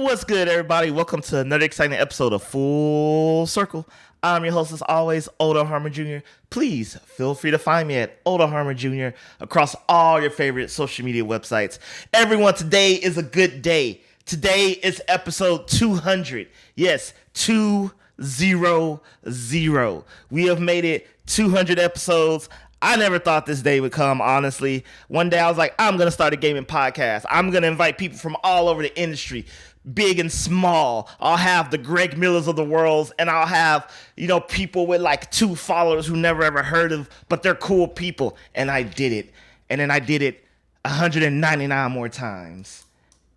What's good, everybody? Welcome to another exciting episode of Full Circle. I'm your host, as always, Oda Harmon Jr. Please feel free to find me at Oda Harmon Jr. across all your favorite social media websites. Everyone, today is a good day. Today is episode 200. Yes, 200. We have made it 200 episodes. I never thought this day would come, honestly. One day I was like, I'm going to start a gaming podcast. I'm going to invite people from all over the industry, big and small. I'll have the Greg Millers of the world, and I'll have, people with like 2 followers who never ever heard of, but they're cool people. And I did it. And then I did it 199 more times.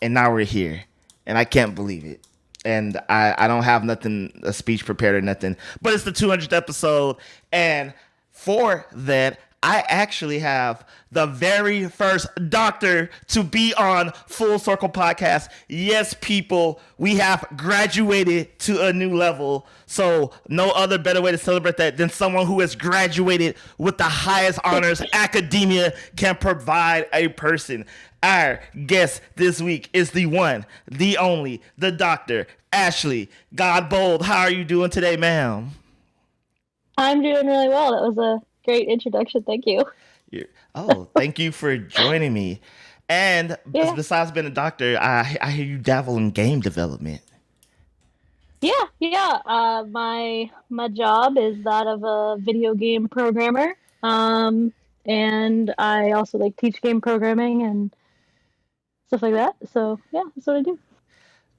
And now we're here. And I can't believe it. And I don't have a speech prepared or nothing. But it's the 200th episode. And for that, I actually have the very first doctor to be on Full Circle Podcast. Yes, people, we have graduated to a new level. So no other better way to celebrate that than someone who has graduated with the highest honors academia can provide a person. Our guest this week is the one, the only, the Dr. Ashley Godbold. How are you doing today, ma'am? I'm doing really well. That was a great introduction. Thank you. Thank you for joining me. And besides being a doctor, I hear you dabble in game development. Yeah. My job is that of a video game programmer. And I also teach game programming and stuff like that. So yeah, that's what I do.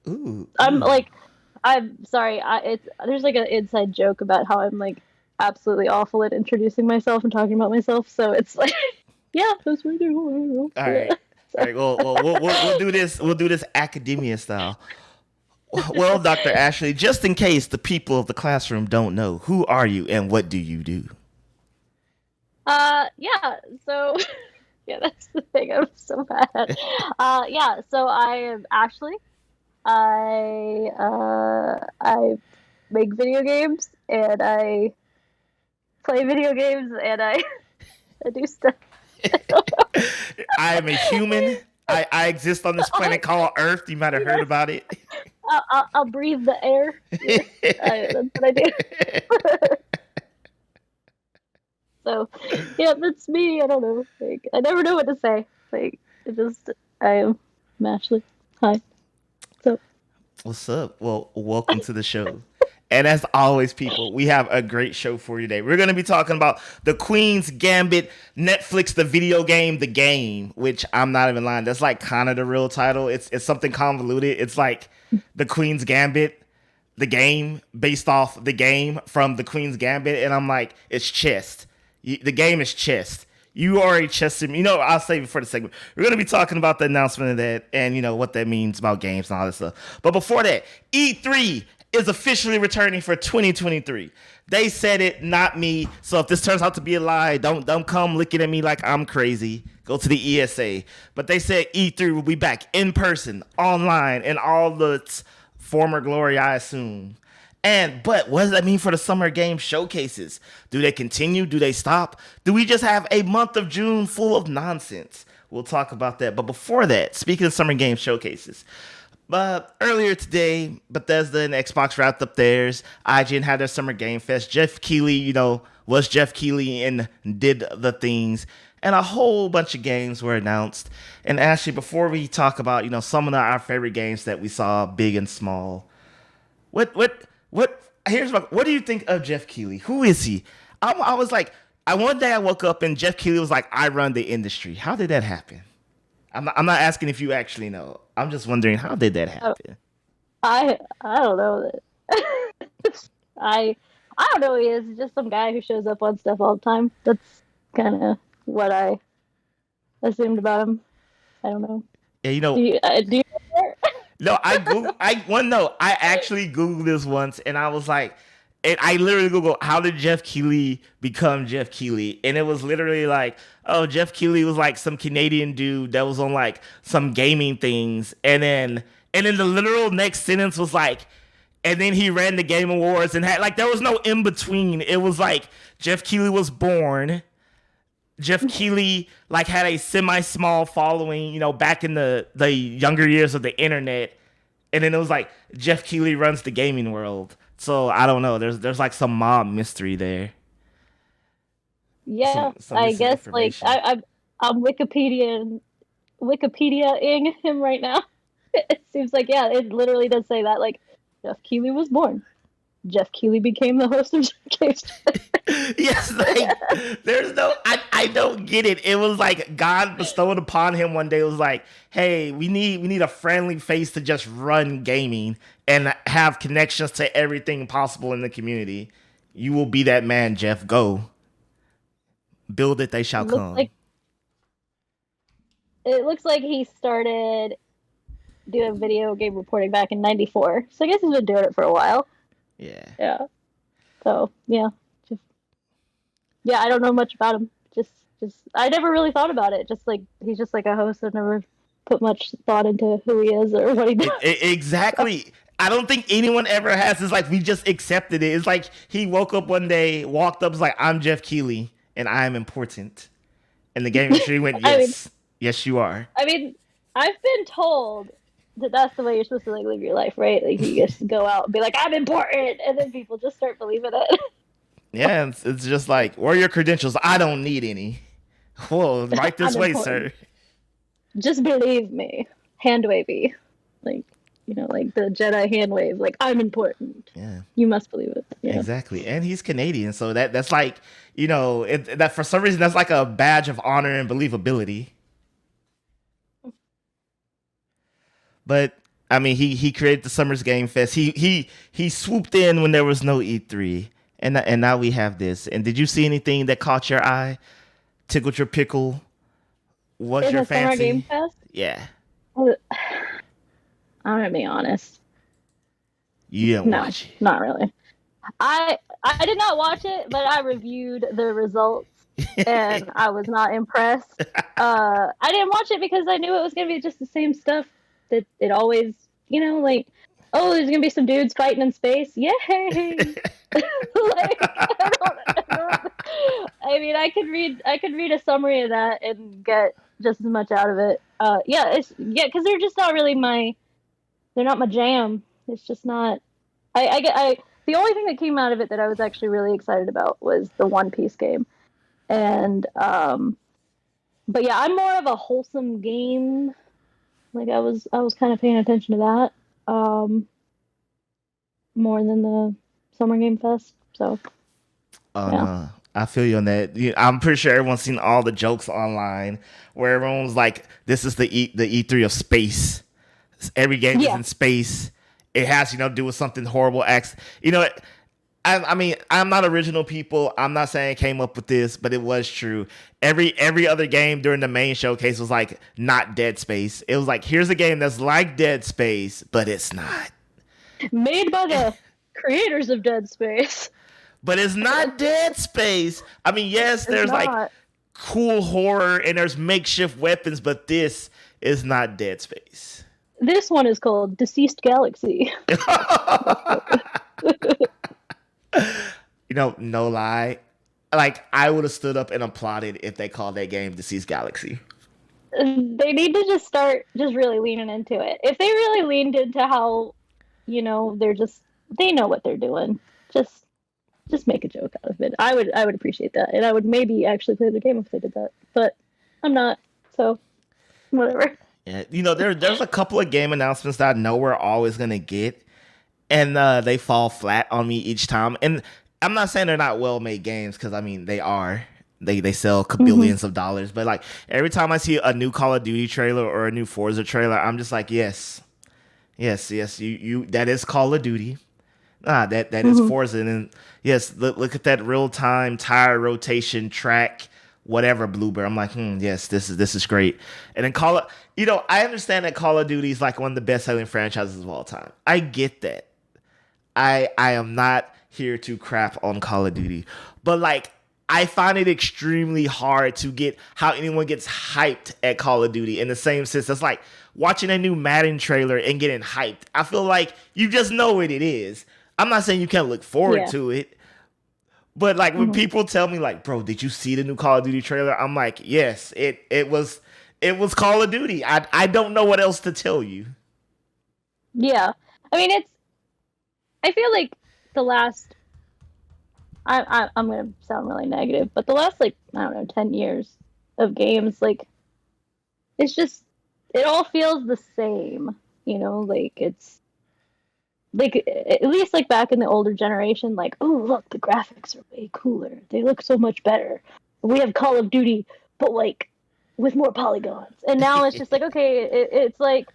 Ooh. I'm sorry. There's an inside joke about how I'm absolutely awful at introducing myself and talking about myself. So it's yeah, that's what I do. All right. All right. Well, we'll do this. We'll do this academia style. Well, Dr. Ashley, just in case the people of the classroom don't know, who are you and what do you do? Yeah. So, yeah, that's the thing. I'm so bad. Yeah. So I am Ashley. I make video games and I play video games and I do stuff. I am a human. I exist on this planet called Earth. You might have heard about it. I'll breathe the air. That's what I do. So, yeah, that's me. I don't know. I never know what to say. I am Ashley. Hi. So. What's up? Well, welcome to the show. And as always, people, we have a great show for you today. We're going to be talking about the Queen's Gambit, Netflix, the video game, The Game, which I'm not even lying. That's kind of the real title. It's something convoluted. It's like the Queen's Gambit, The Game, based off The Game from the Queen's Gambit. And I'm like, it's chess. The game is chess. You are a chess. I'll save it for the segment. We're going to be talking about the announcement of that and, what that means about games and all this stuff. But before that, E3 is officially returning for 2023. They said it, not me. So if this turns out to be a lie, don't come looking at me like I'm crazy. Go to the ESA. But they said E3 will be back in person, online, in all its former glory, I assume. But what does that mean for the summer game showcases? Do they continue? Do they stop? Do we just have a month of June full of nonsense? We'll talk about that. But before that, speaking of summer game showcases, earlier today, Bethesda and Xbox wrapped up theirs. IGN had their Summer Game Fest. Jeff Keighley, was Jeff Keighley and did the things. And a whole bunch of games were announced. And actually, before we talk about, some of our favorite games that we saw, big and small, what do you think of Jeff Keighley? Who is he? I was like, one day I woke up and Jeff Keighley was like, I run the industry. How did that happen? I'm not asking if you actually know. I'm just wondering, how did that happen? I don't know that. I don't know who he is. He's just some guy who shows up on stuff all the time. That's kind of what I assumed about him. I don't know. Yeah, do you know No, I actually Googled this once, and I was like, and I literally Googled, how did Jeff Keighley become Jeff Keighley? And it was literally like, oh, Jeff Keighley was like some Canadian dude that was on some gaming things. And then the literal next sentence was like, and then he ran the Game Awards and had there was no in between. It was like Jeff Keighley was born. Jeff Keighley had a semi-small following, back in the younger years of the internet. And then it was like Jeff Keighley runs the gaming world. So I don't know. There's like some mob mystery there. Yeah, Some I missing guess like information. I'm Wikipediaing him right now. It seems like yeah, it literally does say that like Jeff Keighley was born. Jeff Keighley became the host of Games. Yes, like there's no I don't get it. It was like God bestowed upon him one day. It was like, hey, we need a friendly face to just run gaming and have connections to everything possible in the community. You will be that man, Jeff. Go. Build it, they shall Looks come. like it looks like he started doing video game reporting back in '94. So I guess he's been doing it for a while. Yeah. Yeah. So yeah, just yeah. I don't know much about him. Just I never really thought about it. Just like he's just like a host. I've never put much thought into who he is or what he does. Exactly. I don't think anyone ever has. It's like we just accepted it. It's like he woke up one day, walked up, was like, I'm Jeff Keighley and I am important. And the game industry went, I mean, yes. Yes, you are. I mean, I've been told that that's the way you're supposed to like live your life, right? Like you just go out and be like, I'm important, and then people just start believing it. Yeah, it's just like, where are your credentials? I don't need any. Whoa, right this I'm way, important. sir. Just believe me. Hand wavy. Like, like the Jedi hand wave. Like, I'm important. Yeah, You must believe it. Yeah. exactly. And he's Canadian, so that's like, that for some reason that's like a badge of honor and believability. But I mean, he created the Summers Game Fest. He swooped in when there was no E3, and now we have this. And did you see anything that caught your eye, tickled your pickle? Was In your the Summer Game fancy? Fest, Yeah, I'm gonna be honest. you didn't No, watch not really. I did not watch it, but I reviewed the results it. and I was not impressed. I didn't watch it because I knew it was gonna be just the same stuff that it always, like, oh, there's gonna be some dudes fighting in space. Yay! Like, I mean, I could read a summary of that and get just as much out of it. Because they're just not really they're not my jam. It's just not. The only thing that came out of it that I was actually really excited about was the One Piece game, and but yeah, I'm more of a wholesome game. Like I was kind of paying attention to that, more than the Summer Game Fest. So Oh yeah, no, I feel you on that. I'm pretty sure everyone's seen all the jokes online where everyone was like, "This is the E3 of space. Every game is yeah, in space. It has to do with something horrible." I mean, I'm not original people. I'm not saying I came up with this, but it was true. Every other game during the main showcase was like not Dead Space. It was like, here's a game that's like Dead Space, but it's not. made by the creators of Dead Space. But it's not Dead Space. I mean, yes, It's there's like not. cool horror and there's makeshift weapons, but this is not Dead Space. This one is called Deceased Galaxy. No lie. Like, I would have stood up and applauded if they called that game Deceased Galaxy. They need to just start just really leaning into it. If they really leaned into how, they know what they're doing. Just make a joke out of it. I would appreciate that, and I would maybe actually play the game if they did that. But I'm not, so whatever. Yeah, there's a couple of game announcements that I know we're always gonna get, and they fall flat on me each time. And I'm not saying they're not well-made games, because I mean they are. They sell billions of dollars, but like every time I see a new Call of Duty trailer or a new Forza trailer, I'm just like, yes, you that is Call of Duty. That is Forza, and yes, look at that real time tire rotation track, whatever Bluebird. I'm like, yes, this is great. And then I understand that Call of Duty is like one of the best selling franchises of all time. I get that. I am not here to crap on Call of Duty, but like, I find it extremely hard to get how anyone gets hyped at Call of Duty in the same sense. It's like watching a new Madden trailer and getting hyped. I feel like you just know what it is. I'm not saying you can't look forward to it, but like when people tell me like, bro, did you see the new Call of Duty trailer? I'm like, yes, it was Call of Duty. I don't know what else to tell you. Yeah. I mean, I feel like the last, I'm going to sound really negative, but the last, like, I don't know, 10 years of games, like, it's just, it all feels the same, like, it's, like, at least, like, back in the older generation, like, oh, look, the graphics are way cooler. They look so much better. We have Call of Duty, but, like, with more polygons. And now it's just like, okay, it's like,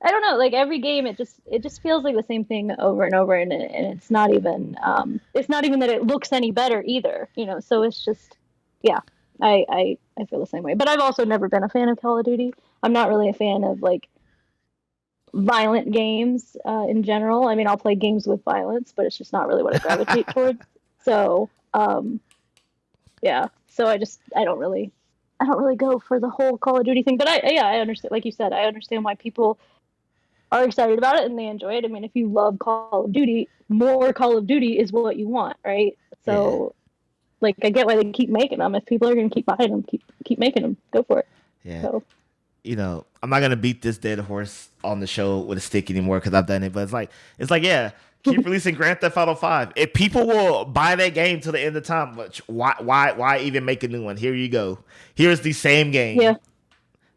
I don't know, like every game it just feels like the same thing over and over, and it's not even that it looks any better either, so it's just, yeah, I feel the same way. But I've also never been a fan of Call of Duty. I'm not really a fan of like violent games in general. I mean, I'll play games with violence, but it's just not really what I gravitate towards. So yeah, so I don't really go for the whole Call of Duty thing. But I understand, like you said, I understand why people are excited about it and they enjoy it. I mean, if you love Call of Duty, more Call of Duty is what you want, right? Yeah, So, like, I get why they keep making them. If people are going to keep buying them, keep making them. Go for it. yeah. So, I'm not gonna beat this dead horse on the show with a stick anymore because I've done it. But it's like, yeah, keep releasing Grand Theft Auto Five. If people will buy that game till the end of time, but why even make a new one? Here you go. Here's the same yeah, game,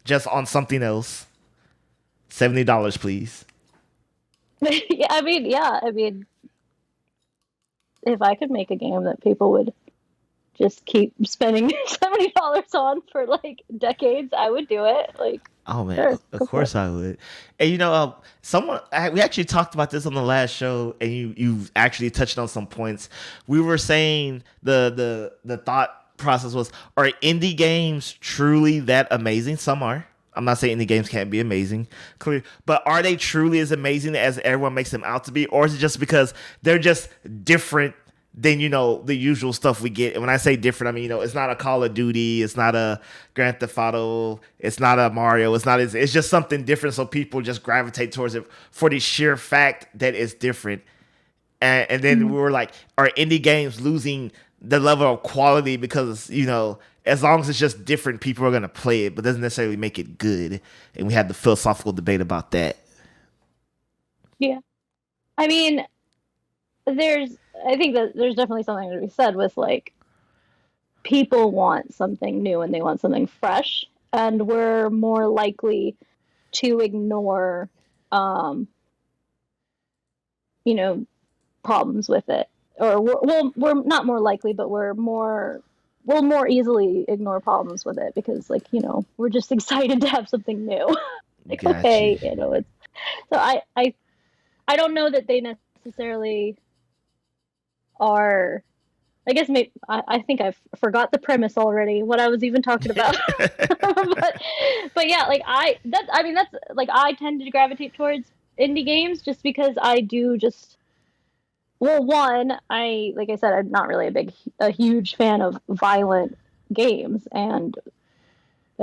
just on something else. $70, please. yeah. I mean, if I could make a game that people would just keep spending $70 on for like decades, I would do it. Like, Oh man, sure, of go for it. course I would. And we actually talked about this on the last show, and you actually touched on some points. We were saying the thought process was: are indie games truly that amazing? Some are. I'm not saying indie games can't be amazing, clear, but are they truly as amazing as everyone makes them out to be, or is it just because they're just different than the usual stuff we get? And when I say different, I mean it's not a Call of Duty, it's not a Grand Theft Auto, it's not a Mario, it's just something different. So people just gravitate towards it for the sheer fact that it's different. And then Mhm. we were like, are indie games losing the level of quality because as long as it's just different, people are gonna play it, but doesn't necessarily make it good. And we had the philosophical debate about that. Yeah. I mean, there's, I think that there's definitely something to be said with like people want something new and they want something fresh, and we're more likely to ignore, um, you know, problems with it. Or we're not more likely, but we'll more easily ignore problems with it because, like, we're just excited to have something new. Like, Got you. okay, it's so I don't know that they necessarily are. I guess maybe I think I forgot the premise already. What I was even talking about, but yeah, like I mean that's like I tend to gravitate towards indie games just because I do just, well, one, like I said, I'm not really a huge fan of violent games, and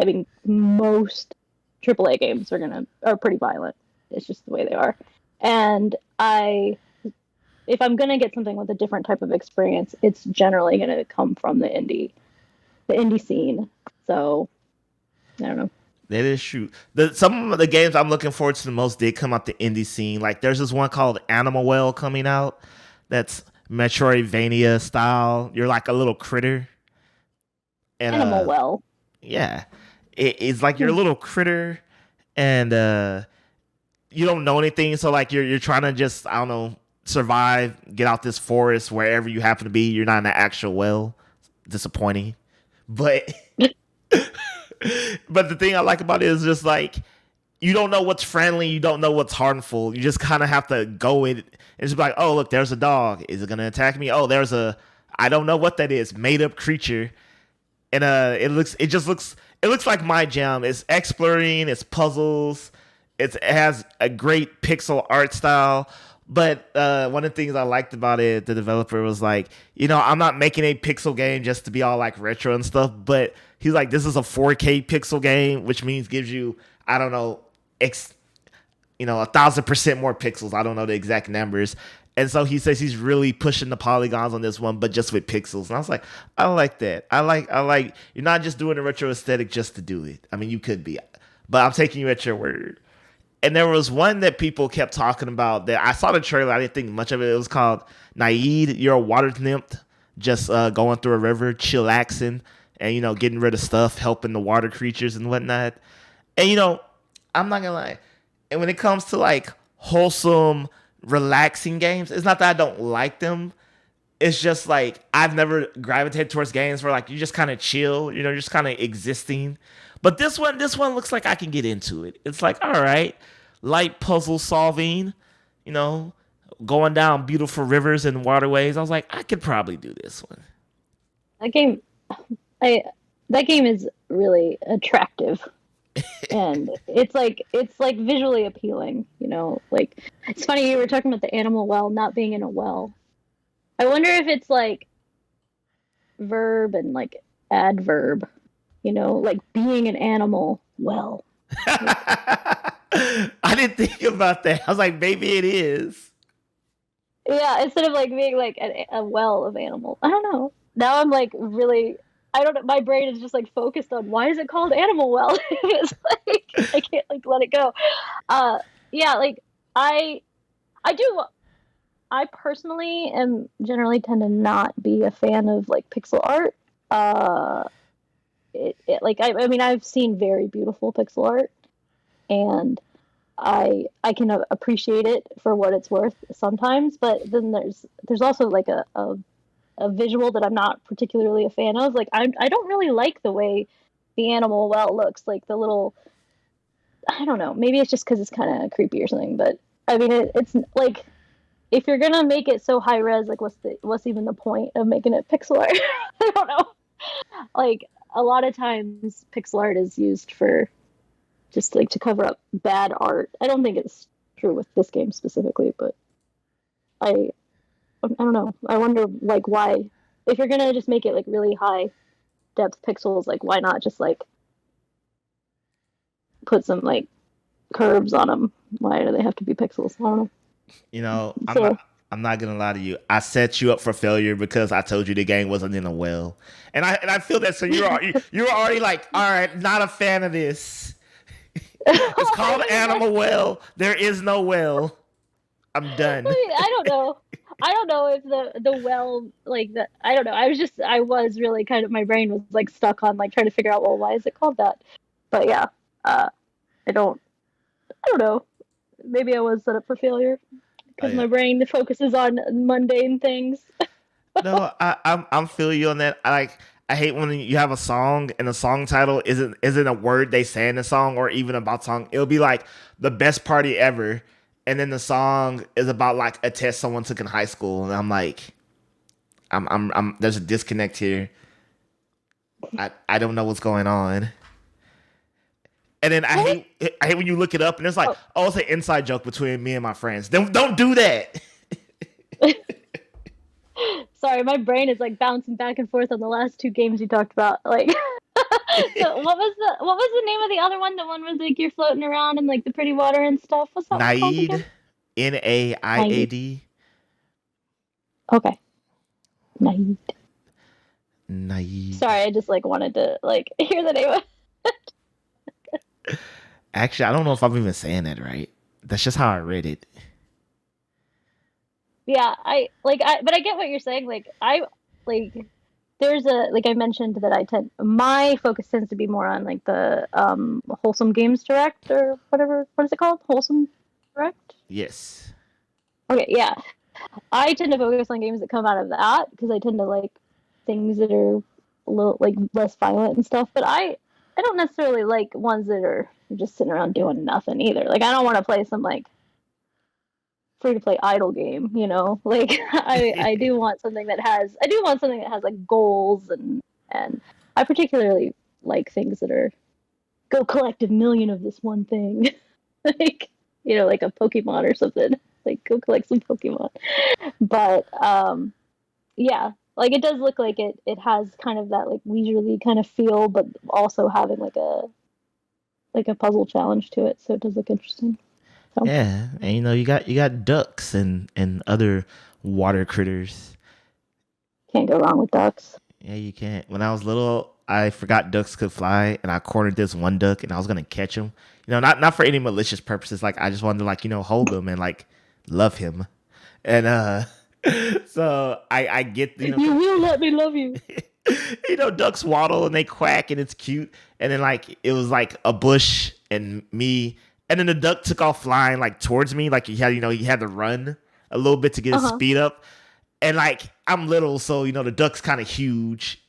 I mean most AAA games are pretty violent. It's just the way they are, and if I'm gonna get something with a different type of experience, it's generally gonna come from the indie scene. So I don't know. That is true. Some of the games I'm looking forward to the most did come out the indie scene. Like there's this one called Animal Well coming out. That's Metroidvania style. You're like a little critter, and Animal Well. yeah, it's like you're a Hmm. little critter, and you don't know anything. So like you're trying to just, I don't know, survive, get out this forest wherever you happen to be. You're not in the actual well. Disappointing, but but the thing I like about it is just like you don't know what's friendly, you don't know what's harmful. You just kind of have to go in and just be like, oh look, there's a dog. Is it gonna attack me? Oh, there's a, I don't know what that is, made up creature. And it looks like my jam. It's exploring, it's puzzles, it has a great pixel art style. But one of the things I liked about it, the developer was like, I'm not making a pixel game just to be all like retro and stuff. But he's like, this is a 4K pixel game, which means gives you, I don't know, 1,000% more pixels. I don't know the exact numbers. And so he says he's really pushing the polygons on this one, but just with pixels. And I was like, I like that. I like you're not just doing a retro aesthetic just to do it. I mean, you could be, but I'm taking you at your word. And there was one that people kept talking about that I saw the trailer. I didn't think much of it. It was called Naid. You're a water nymph just going through a river, chillaxing, and, getting rid of stuff, helping the water creatures and whatnot. And, I'm not going to lie. And when it comes to like wholesome, relaxing games, it's not that I don't like them. It's just like I've never gravitated towards games where like you just kind of chill, just kind of existing. But this one looks like I can get into it. It's like, all right, light puzzle solving, going down beautiful rivers and waterways. I was like, I could probably do this one. That game, that game is really attractive, and it's like visually appealing. Like it's funny you were talking about the animal well not being in a well. I wonder if it's like verb and like adverb. Like being an animal well. I didn't think about that. I was like, maybe it is. Yeah, instead of like being like a well of animals. I don't know. Now I'm like really, I don't know. My brain is just like focused on why is it called animal well? It's like I can't like let it go. Yeah, like I do. I personally am generally tend to not be a fan of like pixel art. Like I mean I've seen very beautiful pixel art, and I can appreciate it for what it's worth sometimes, but then there's also like a visual that I'm not particularly a fan of. Like I don't really like the way the animal well looks, like the little, I don't know, maybe it's just because it's kind of creepy or something, but I mean it's like if you're gonna make it so high res, like what's even the point of making it pixel art? I don't know. Like a lot of times pixel art is used for just like to cover up bad art. I don't think it's true with this game specifically, but I don't know. I wonder like why, if you're gonna just make it like really high depth pixels, like why not just like put some like curves on them? Why do they have to be pixels? I don't know. I'm not gonna lie to you. I set you up for failure because I told you the game wasn't in a well, and I feel that. So you're already like, all right, not a fan of this. It's called Animal Well. There is no well. I'm done. I don't know. I don't know if the well like that. I don't know. I was really kind of, my brain was like stuck on like trying to figure out, well, why is it called that? But yeah, I don't know. Maybe I was set up for failure because my brain focuses on mundane things. No, I'm feeling you on that. I hate when you have a song and the song title isn't a word they say in the song or even about song. It'll be like the best party ever, and then the song is about like a test someone took in high school, and I'm like, I'm there's a disconnect here. I don't know what's going on. And then I hate when you look it up and it's like, oh, it's an inside joke between me and my friends. Then don't do that. Sorry, my brain is like bouncing back and forth on the last two games you talked about. Like, so what was the name of the other one? The one where like you're floating around in like the pretty water and stuff. What's that one called again? Naiad. Okay. Naid. Naid. Sorry, I just like wanted to like hear the name of it. Actually, I don't know if I'm even saying that right. That's just how I read it. Yeah, but I get what you're saying. Like, there's like I mentioned that my focus tends to be more on like the Wholesome Games Direct or whatever. What is it called? Wholesome Direct? Yes. Okay, yeah. I tend to focus on games that come out of that because I tend to like things that are a little like less violent and stuff. But I don't necessarily like ones that are just sitting around doing nothing either. Like I don't want to play some like free to play idle game, Like I do want something that has like goals and I particularly like things that are go collect 1,000,000 of this one thing. Like like a Pokemon or something. Like go collect some Pokemon. But yeah, like it does look like it has kind of that like leisurely kind of feel, but also having like a puzzle challenge to it. So it does look interesting. So. Yeah, and you got ducks and other water critters. Can't go wrong with ducks. Yeah, you can't. When I was little, I forgot ducks could fly, and I cornered this one duck, and I was gonna catch him. Not for any malicious purposes. Like I just wanted to like hold him and like love him, and so I get You will let me love you. ducks waddle and they quack and it's cute, and then like it was like a bush and me, and then the duck took off flying like towards me, like he had to run a little bit to get his speed up, and like I'm little, so the duck's kind of huge.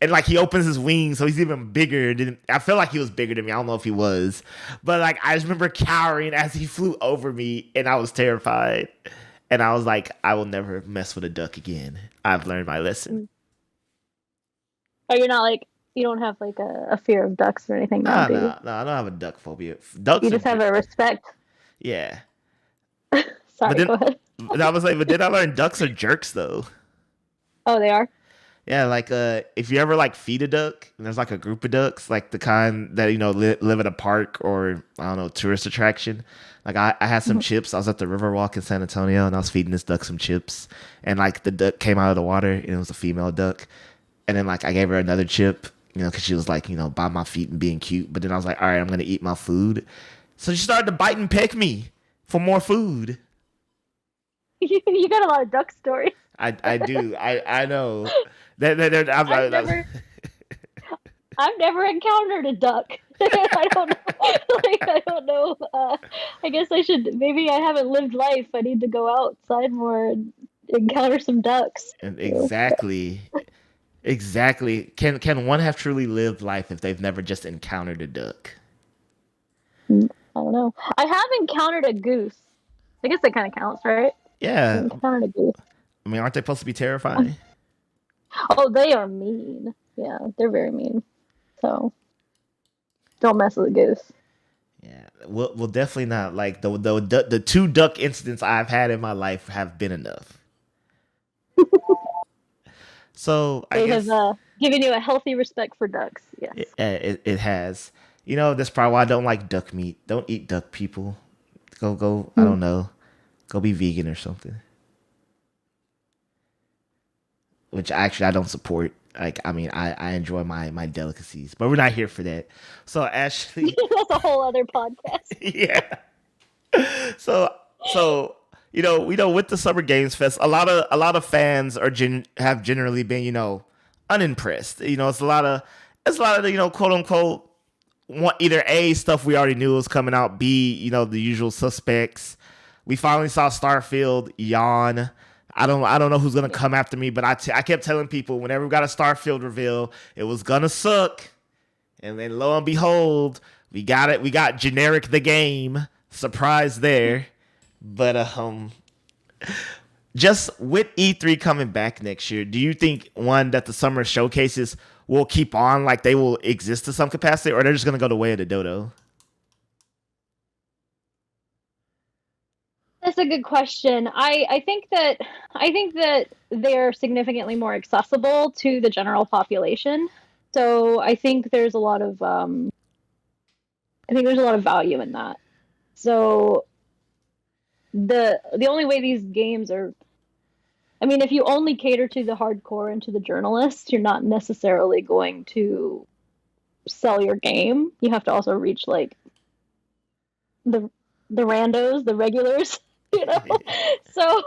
And like he opens his wings, so he's even bigger. I feel like he was bigger than me. I don't know if he was, but like I just remember cowering as he flew over me, and I was terrified. And I was like, I will never mess with a duck again. I've learned my lesson. Oh, you're not like you don't have like a fear of ducks or anything now, do you? No, I don't have a duck phobia. Ducks. You just have a respect. Yeah. Sorry, go ahead. I was like, but then I learned ducks are jerks though. Oh, they are? Yeah, like if you ever like feed a duck, and there's like a group of ducks, like the kind that live at a park or I don't know tourist attraction. Like I had some chips. I was at the Riverwalk in San Antonio, and I was feeding this duck some chips, and like the duck came out of the water, and it was a female duck, and then like I gave her another chip, because she was like by my feet and being cute. But then I was like, all right, I'm gonna eat my food, so she started to bite and peck me for more food. You got a lot of duck stories. I do. I know. I've never encountered a duck. I don't know. I don't know. I guess maybe I haven't lived life. I need to go outside more and encounter some ducks. And exactly. Can one have truly lived life if they've never just encountered a duck? I don't know. I have encountered a goose. I guess that kind of counts, right? Yeah. I've encountered a goose. I mean, aren't they supposed to be terrifying? Oh, they are mean. Yeah, they're very mean. So don't mess with a goose. Yeah, well, definitely not. Like the two duck incidents I've had in my life have been enough. So I guess have given you a healthy respect for ducks. Yes, it has. That's probably why I don't like duck meat. Don't eat duck, people. Go. I don't know. Go be vegan or something. Which actually I don't support. Like, I mean, I enjoy my delicacies, but we're not here for that. So Ashley, that's a whole other podcast. Yeah. So with the Summer Games Fest, a lot of fans have generally been unimpressed. It's a lot of quote unquote either A, stuff we already knew was coming out, B, the usual suspects. We finally saw Starfield yawn. I don't know who's gonna come after me, but I kept telling people whenever we got a Starfield reveal, it was gonna suck. And then lo and behold, we got it. We got generic the game. Surprise there. But just with E3 coming back next year, do you think that the summer showcases will keep on, like they will exist to some capacity, or they're just gonna go the way of the dodo? That's a good question. I think that they're significantly more accessible to the general population. So I think there's a lot of value in that. So the only way these games are, I mean, if you only cater to the hardcore and to the journalists, you're not necessarily going to sell your game. You have to also reach like the randos, the regulars. So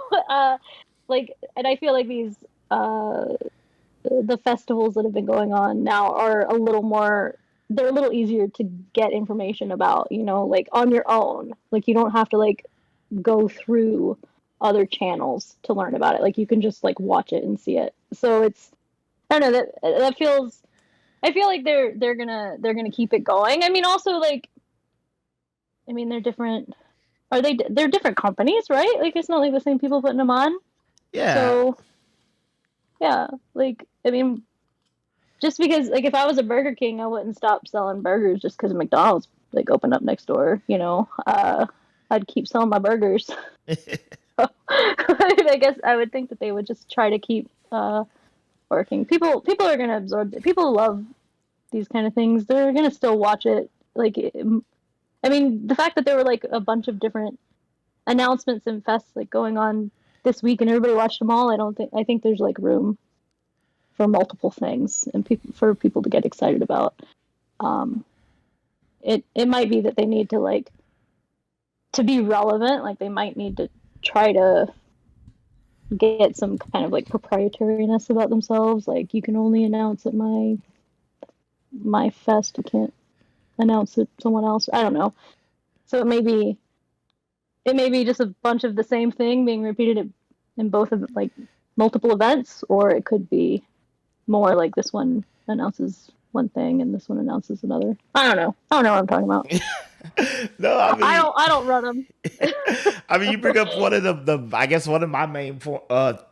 and I feel like these the festivals that have been going on now are they're a little easier to get information about, like on your own. Like you don't have to like go through other channels to learn about it. Like you can just like watch it and see it. So it's, I don't know, that feels, I feel like they're gonna keep it going. I mean, also like, I mean, they're different. They're different companies, right? Like it's not like the same people putting them on. Yeah. So yeah, like I mean, just because like if I was a Burger King, I wouldn't stop selling burgers just because McDonald's like opened up next door. I'd keep selling my burgers. I guess I would think that they would just try to keep working. People are gonna absorb it. People love these kind of things. They're gonna still watch it. Like I mean, the fact that there were like a bunch of different announcements and fests like going on this week and everybody watched them all, I think there's like room for multiple things and for people to get excited about. It might be that they need to like to be relevant, like they might need to try to get some kind of like proprietariness about themselves. Like you can only announce at my fest. You can't announce it someone else. I don't know. So it may be just a bunch of the same thing being repeated in both of like multiple events, or it could be more like this one announces one thing and this one announces another. I don't know. I don't know what I'm talking about. No, I mean, I don't run them. I mean, you bring up one of the I guess one of my main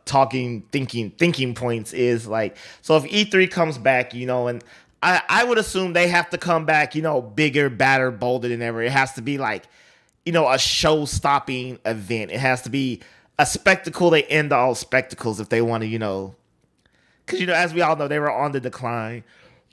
thinking points is like, so if E3 comes back, and I would assume they have to come back, bigger, badder, bolder than ever. It has to be like, a show-stopping event. It has to be a spectacle. They end all spectacles if they want to, because as we all know, they were on the decline.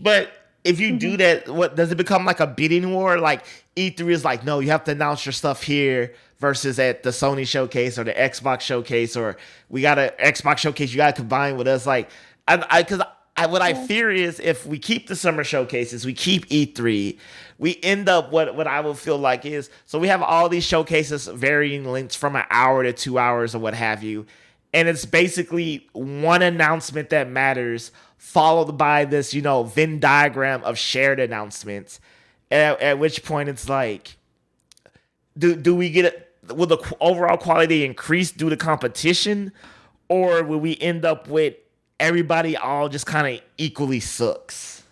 But if you do that, what does it become like a bidding war? Like E3 is like, no, you have to announce your stuff here versus at the Sony showcase or the Xbox showcase, or we got an Xbox showcase you got to combine with us. Like, I fear is if we keep the summer showcases, we keep E3, we end up what I would feel like is, so we have all these showcases varying lengths from an hour to 2 hours or what have you. And it's basically one announcement that matters, followed by this, Venn diagram of shared announcements. At which point it's like, do we get it? Will the overall quality increase due to competition, or will we end up with everybody all just kind of equally sucks?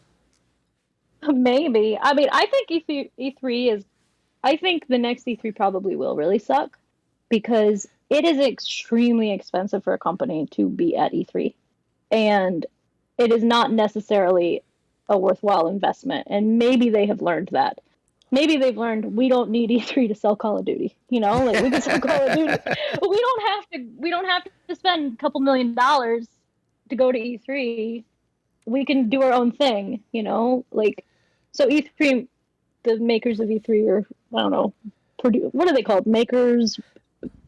Maybe. I mean, I think E3 is. I think the next E3 probably will really suck because it is extremely expensive for a company to be at E3, and it is not necessarily a worthwhile investment. And maybe they have learned that. Maybe they've learned we don't need E3 to sell Call of Duty. Like we can sell Call of Duty, but we don't have to. We don't have to spend a couple $1,000,000 to go to E3. We can do our own thing. Like so E3. The makers of E3 are, I don't know, what are they called? Makers,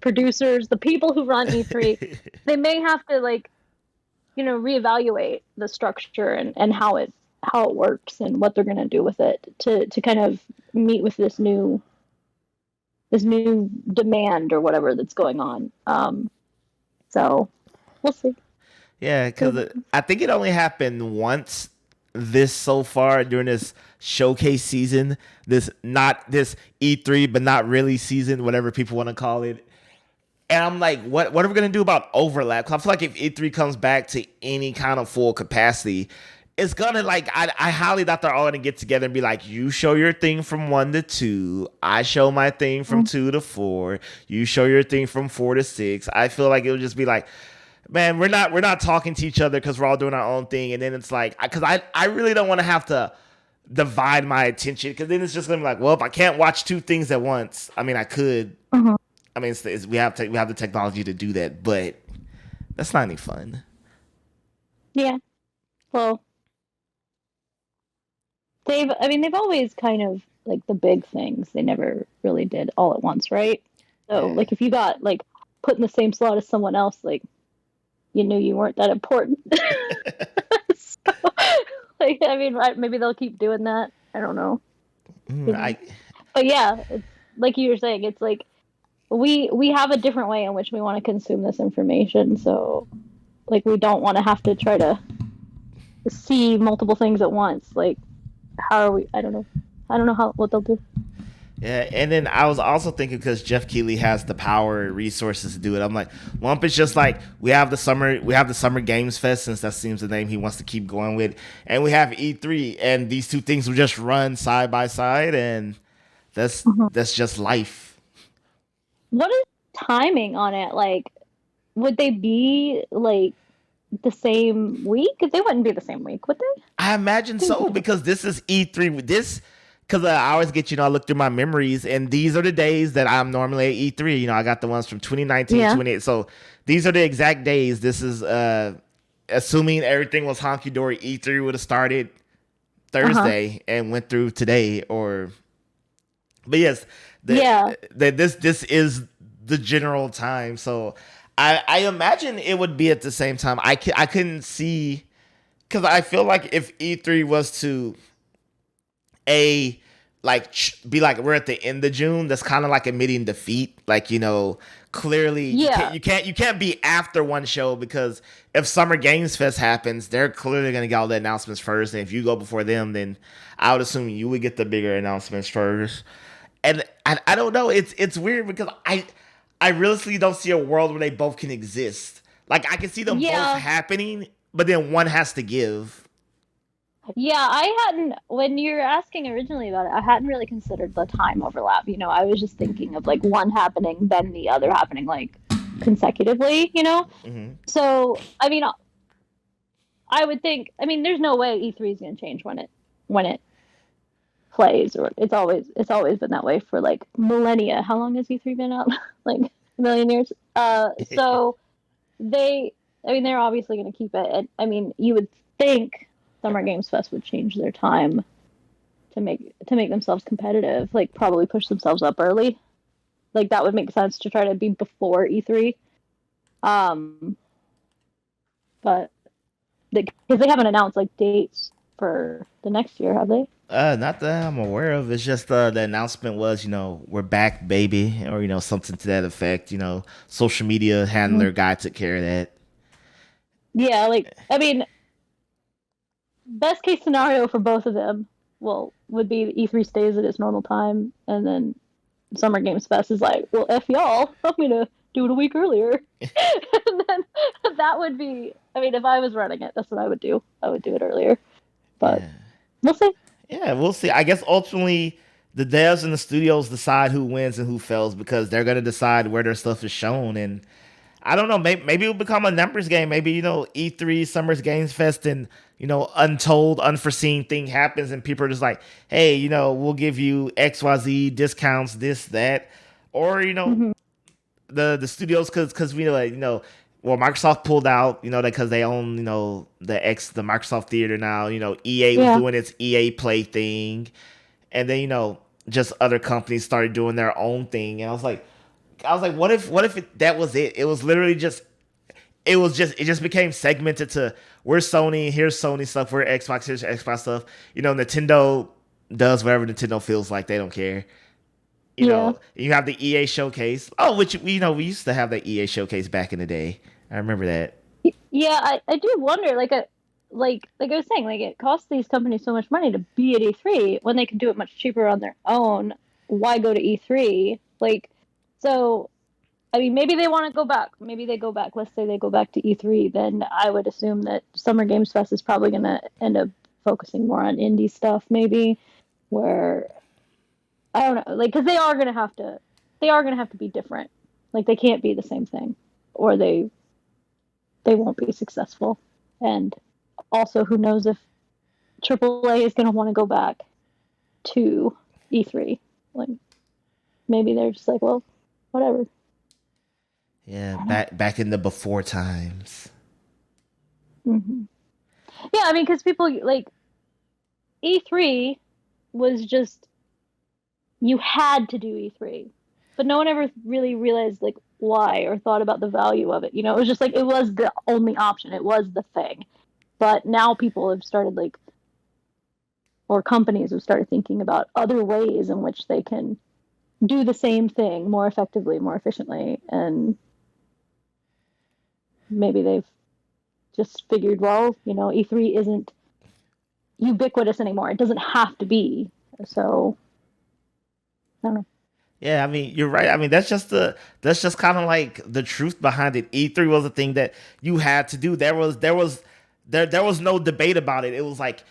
producers, the people who run E3. They may have to reevaluate the structure and how it works and what they're going to do with it to kind of meet with this new demand or whatever that's going on. So we'll see. Yeah, because I think it only happened once this so far during this showcase season, this E3 but not really season, whatever people want to call it. And I'm like, what are we gonna do about overlap? 'Cause I feel like if E3 comes back to any kind of full capacity, it's gonna I highly doubt they're all gonna get together and be like, you show your thing from 1 to 2, I show my thing from 2 to 4, you show your thing from 4 to 6. I feel like it'll just be like, man, we're not talking to each other because we're all doing our own thing. And then it's like, because I really don't want to have to divide my attention, because then it's just gonna be like, well, if I can't watch 2 things at once, I mean, I could. I mean, we have the technology to do that, but that's not any fun. Yeah. Well, they've always kind of like the big things. They never really did all at once, right? So, like, if you got like put in the same slot as someone else, like, you knew you weren't that important. So, right, maybe they'll keep doing that. I don't know. But yeah, it's, like you were saying, it's like we have a different way in which we want to consume this information. So, like, we don't want to have to try to see multiple things at once. Like, how are we? I don't know. I don't know what they'll do. Yeah, and then I was also thinking, because Jeff Keighley has the power and resources to do it, I'm like, Lump is just like, we have the summer games fest, since that seems the name he wants to keep going with, and we have E3, and these two things will just run side by side, and that's just life. What is timing on it? Like, would they be like the same week? They wouldn't be the same week, would they? I imagine so, because this is E3. Because I always get, I look through my memories, and these are the days that I'm normally at E3. I got the ones from 2019, 28. So these are the exact days. This is assuming everything was honky dory. E3 would have started Thursday and went through today, but yes, this is the general time. So I imagine it would be at the same time. I couldn't see because I feel like if E3 was to a like be like we're at the end of June, that's kind of like admitting defeat. Like, clearly Yeah, you can't be after one show, because if Summer Games Fest happens, they're clearly gonna get all the announcements first, and if you go before them, then I would assume you would get the bigger announcements first. And I don't know, it's weird because I realistically don't see a world where they both can exist. Like, I can see them both yeah, happening, but then one has to give. yeah. I hadn't, when you were asking originally about it, I hadn't really considered the time overlap. I was just thinking of like one happening, then the other happening like consecutively. Hmm. So I mean, I would think. I mean, there's no way E3 is going to change when it plays, or it's always been that way for like millennia. How long has E3 been out? Like a million years. So they, I mean, they're obviously going to keep it. And I mean, you would think Summer Games Fest would change their time to make themselves competitive, like probably push themselves up early. Like that would make sense to try to be before E3. Um, but because they haven't announced like dates for the next year, have they? Not that I'm aware of. It's just the announcement was, we're back, baby, or something to that effect. Social media Mhm. handler guy took care of that. Yeah, like I mean, best case scenario for both of them, well, would be E3 stays at its normal time, and then Summer Games Fest is like, well, f y'all, I'm gonna do it a week earlier, and then that would be. I mean, if I was running it, that's what I would do. I would do it earlier, but Yeah, we'll see. yeah, we'll see. I guess ultimately the devs and the studios decide who wins and who fails, because they're gonna decide where their stuff is shown. And I don't know. Maybe it'll become a numbers game. Maybe, E3, Summer's Games Fest, and untold, unforeseen thing happens, and people are just like, hey, we'll give you XYZ discounts, this, that, or Hmm. the studios, because we know, like, well, Microsoft pulled out, because they own, the Microsoft Theater now. EA was Yeah, doing its EA Play thing, and then just other companies started doing their own thing, and I was like, what if that was it? It was literally just it just became segmented to, we're Sony, here's Sony stuff, we're Xbox, here's Xbox stuff. Nintendo does whatever Nintendo feels like, they don't care. yeah, You have the EA showcase. Oh, which we used to have the EA showcase back in the day. I remember that. yeah. I do wonder, like I was saying, like it costs these companies so much money to be at E3 when they can do it much cheaper on their own. Why go to E3? Like, so I mean, maybe they want to go back. Maybe they go back. Let's say they go back to E3. Then I would assume that Summer Games Fest is probably going to end up focusing more on indie stuff, maybe. Where I don't know, like, because they are going to have to be different. Like, they can't be the same thing, or they won't be successful. And also, who knows if AAA is going to want to go back to E3? Like, maybe they're just like, well, whatever. Yeah, I don't back in the before times. know. Yeah, I mean, because people like E3 was just, you had to do E3, but no one ever really realized like why or thought about the value of it. It was just like it was the only option. It was the thing. But now people have started like, or companies have started thinking about other ways in which they can do the same thing more effectively, more efficiently, and maybe they've just figured, well, E3 isn't ubiquitous anymore. It doesn't have to be. So I don't know. Yeah, I mean, you're right. I mean, that's just kind of like the truth behind it. E3 was a thing that you had to do. There was no debate about it. It was like,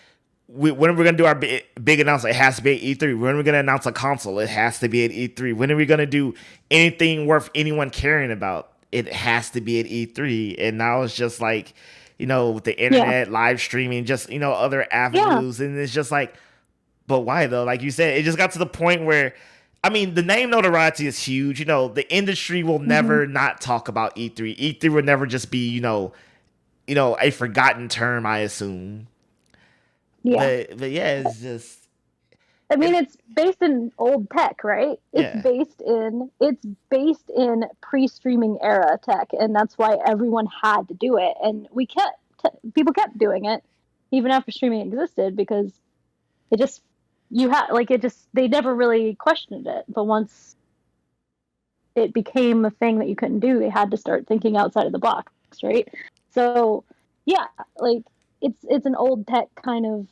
when are we gonna do our big announcement? It has to be at E3. When are we gonna announce a console? It has to be at E3. When are we gonna do anything worth anyone caring about? It has to be at E3. And now it's just like, with the Yeah, internet, live streaming, just other yeah. avenues, and it's just like, but why though? Like you said, it just got to the point where, I mean, the name notoriety is huge. The industry will Hmm. never not talk about E3. E3 will never just be, a forgotten term, I assume. Yeah. But yeah, it's just I mean, it. it's based in old tech, right? It's Yeah, based in it's based in pre-streaming era tech, and that's why everyone had to do it. And people kept doing it, even after streaming existed, because it just you had like it just they never really questioned it. But once it became a thing that you couldn't do, they had to start thinking outside of the box, right? So yeah, like it's an old tech kind of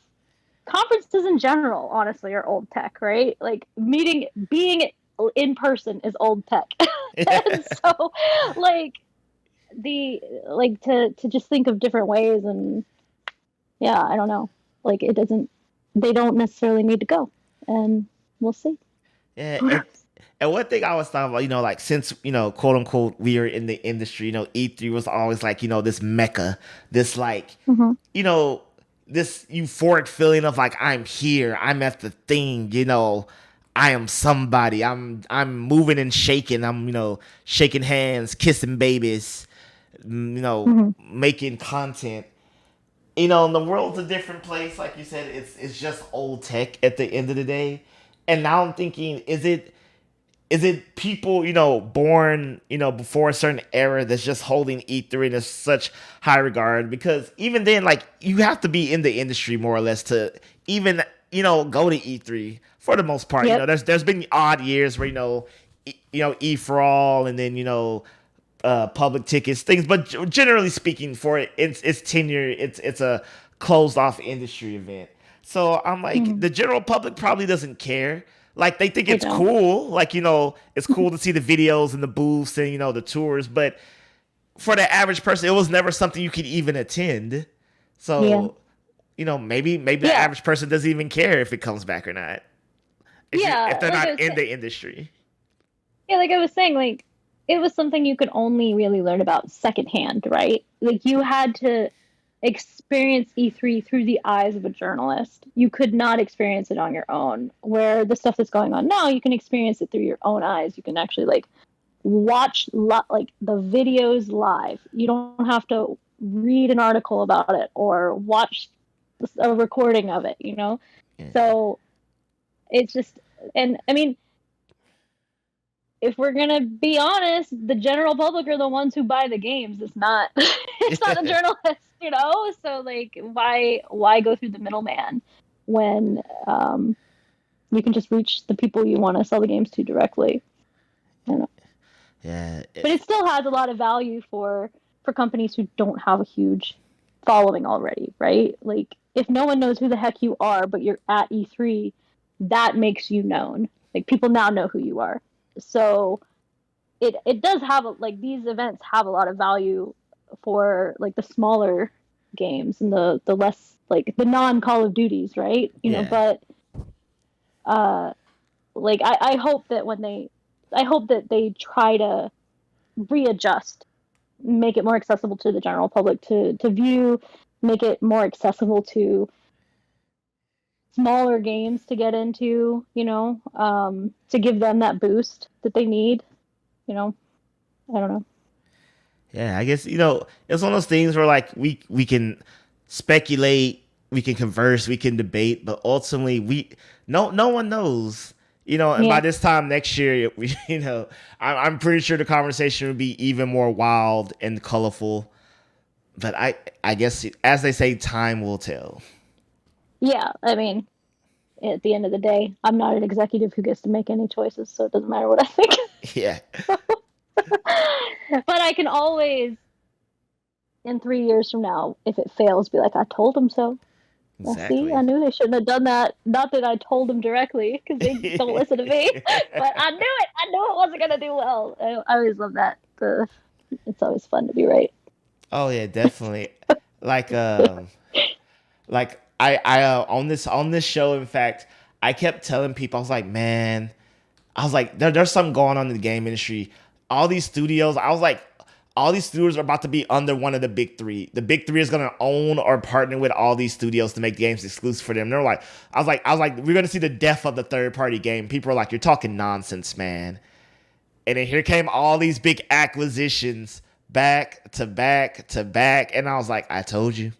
conferences in general, honestly, are old tech, right? Like being in person is old tech. And so like the like to just think of different ways, and yeah, I don't know. Like it doesn't they don't necessarily need to go. And we'll see. Yeah, and one thing I was talking about, like since quote unquote we are in the industry, E3 was always like this mecca, this like Mm-hmm. you know this euphoric feeling of like I'm here, I'm at the thing, I am somebody, I'm moving and shaking, I'm shaking hands, kissing babies, Mm-hmm. making content. And the world's a different place. Like you said, it's just old tech at the end of the day. And now I'm thinking, is it people, born, before a certain era that's just holding E3 in such high regard? Because even then, like, you have to be in the industry more or less to even, go to E3 for the most part. Yep. There's been odd years where, E for all, and then, public tickets, things. But generally speaking, for its tenure, it's a closed off industry event. So I'm like, Mm-hmm. the general public probably doesn't care. Like they think They it's don't. cool. Like it's cool to see the videos and the booths and the tours. But for the average person, it was never something you could even attend. Yeah. So maybe the Yeah. average person doesn't even care if it comes back or not. If Yeah. they're Like I not was in saying, the industry. yeah, like I was saying, like it was something you could only really learn about secondhand, right? Like you had to experience E3 through the eyes of a journalist. You could not experience it on your own. Where the stuff that's going on now, you can experience it through your own eyes. You can actually like watch like the videos live. You don't have to read an article about it or watch a recording of it, you know? Yeah. So it's just, and I mean, if we're gonna be honest, the general public are the ones who buy the games. It's not it's not the journalists, you know? So like why go through the middleman when you can just reach the people you want to sell the games to directly. I don't know. Yeah. But it still has a lot of value for companies who don't have a huge following already, right? Like if no one knows who the heck you are, but you're at E3, that makes you known. Like people now know who you are. So it does have like these events have a lot of value for like the smaller games and the less like the non Call of Duties, right? Yeah. But uh like I hope that I hope that they try to readjust, make it more accessible to the general public to view, make it more accessible to smaller games to get into, to give them that boost that they need, you know. I don't know. Yeah, I guess it's one of those things where like we can speculate, we can converse, we can debate, but ultimately no one knows. And by Yeah. this time next year, I'm pretty sure the conversation would be even more wild and colorful. But I guess as they say, time will tell. Yeah, I mean, at the end of the day, I'm not an executive who gets to make any choices, so it doesn't matter what I think. Yeah, But I can always, in 3 years from now, if it fails, be like, I told them so. Well, see, I exactly. knew they shouldn't have done that. Not that I told them directly, because they don't listen to me. But I knew it. I knew it wasn't gonna do well. I always love that. It's always fun to be right. Oh yeah, definitely. Like I on this show, in fact, I kept telling people, I was like, man, I was like, there's something going on in the game industry. All these studios, I was like, all these studios are about to be under one of the big three. The big three is gonna own or partner with all these studios to make games exclusive for them. They're like, I was like, we're gonna see the death of the third party game. People are like, you're talking nonsense, man. And then here came all these big acquisitions back to back to back. And I was like, I told you.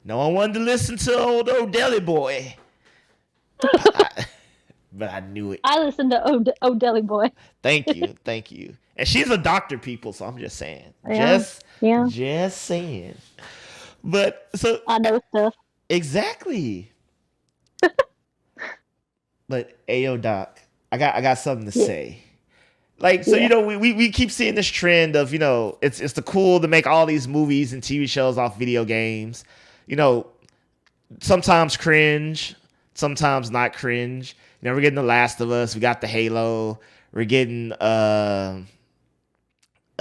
No one wanted to listen to old O'Delly boy. But I knew it. I listened to O'Delly Boy. Thank you. Thank you. And she's a doctor, people, so I'm just saying. Yeah, Just yeah, just saying. But so I know stuff. Exactly. But Ayo Doc, I got something to Yeah, say. Like, so yeah. we keep seeing this trend of, it's the cool to make all these movies and TV shows off video games. You know, sometimes cringe, sometimes not cringe. We're getting The Last of Us, we got the Halo, we're getting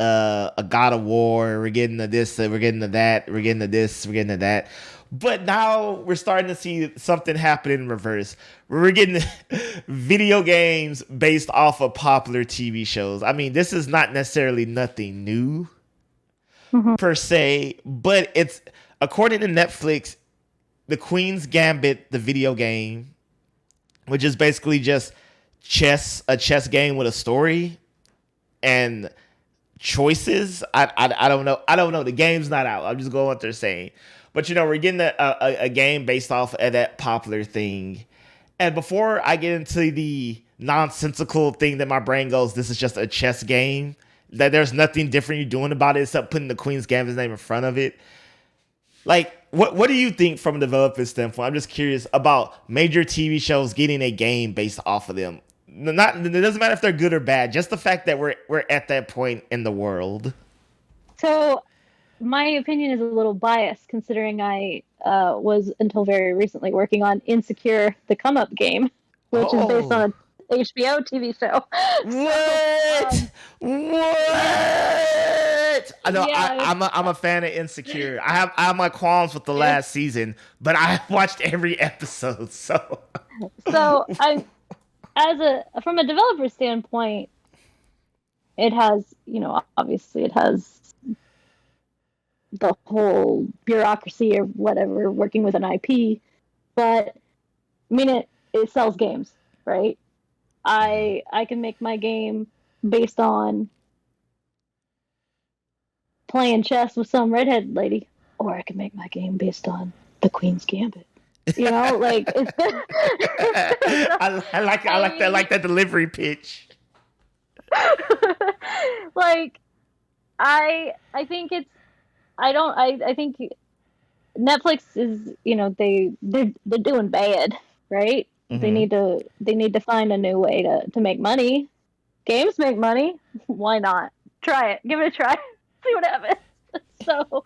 a God of War. We're getting to this. We're getting to that. We're getting to this. We're getting to that. But now we're starting to see something happen in reverse. We're getting video games based off of popular TV shows. I mean, this is not necessarily nothing new Hmm. per se, but it's according to Netflix, the Queen's Gambit, the video game, which is basically just a chess game with a story and choices. I don't know. I don't know. The game's not out. I'm just going what they're saying. But we're getting a game based off of that popular thing. And before I get into the nonsensical thing that my brain goes, this is just a chess game. That there's nothing different you're doing about it except putting the Queen's Gambit's name in front of it. Like, what do you think from a developer standpoint? I'm just curious about major TV shows getting a game based off of them. Not it doesn't matter if they're good or bad. Just the fact that we're at that point in the world. So my opinion is a little biased considering I was until very recently working on Insecure, the come up game, which is based Oh, on a HBO TV show. So, what? What? I know yeah, I'm a fan of Insecure. I have my qualms with the it's, last season, but I watched every episode. So so I, as a from a developer standpoint, it has, obviously it has the whole bureaucracy or whatever working with an IP, but I mean it sells games, right? I can make my game based on playing chess with some redhead lady, or I can make my game based on the Queen's Gambit. Like it's I I like that delivery pitch. like I think it's I think Netflix is, they're doing bad, right? Hmm. They need to find a new way to make money. Games make money. Why not? Try it. Give it a try. See what happens. So,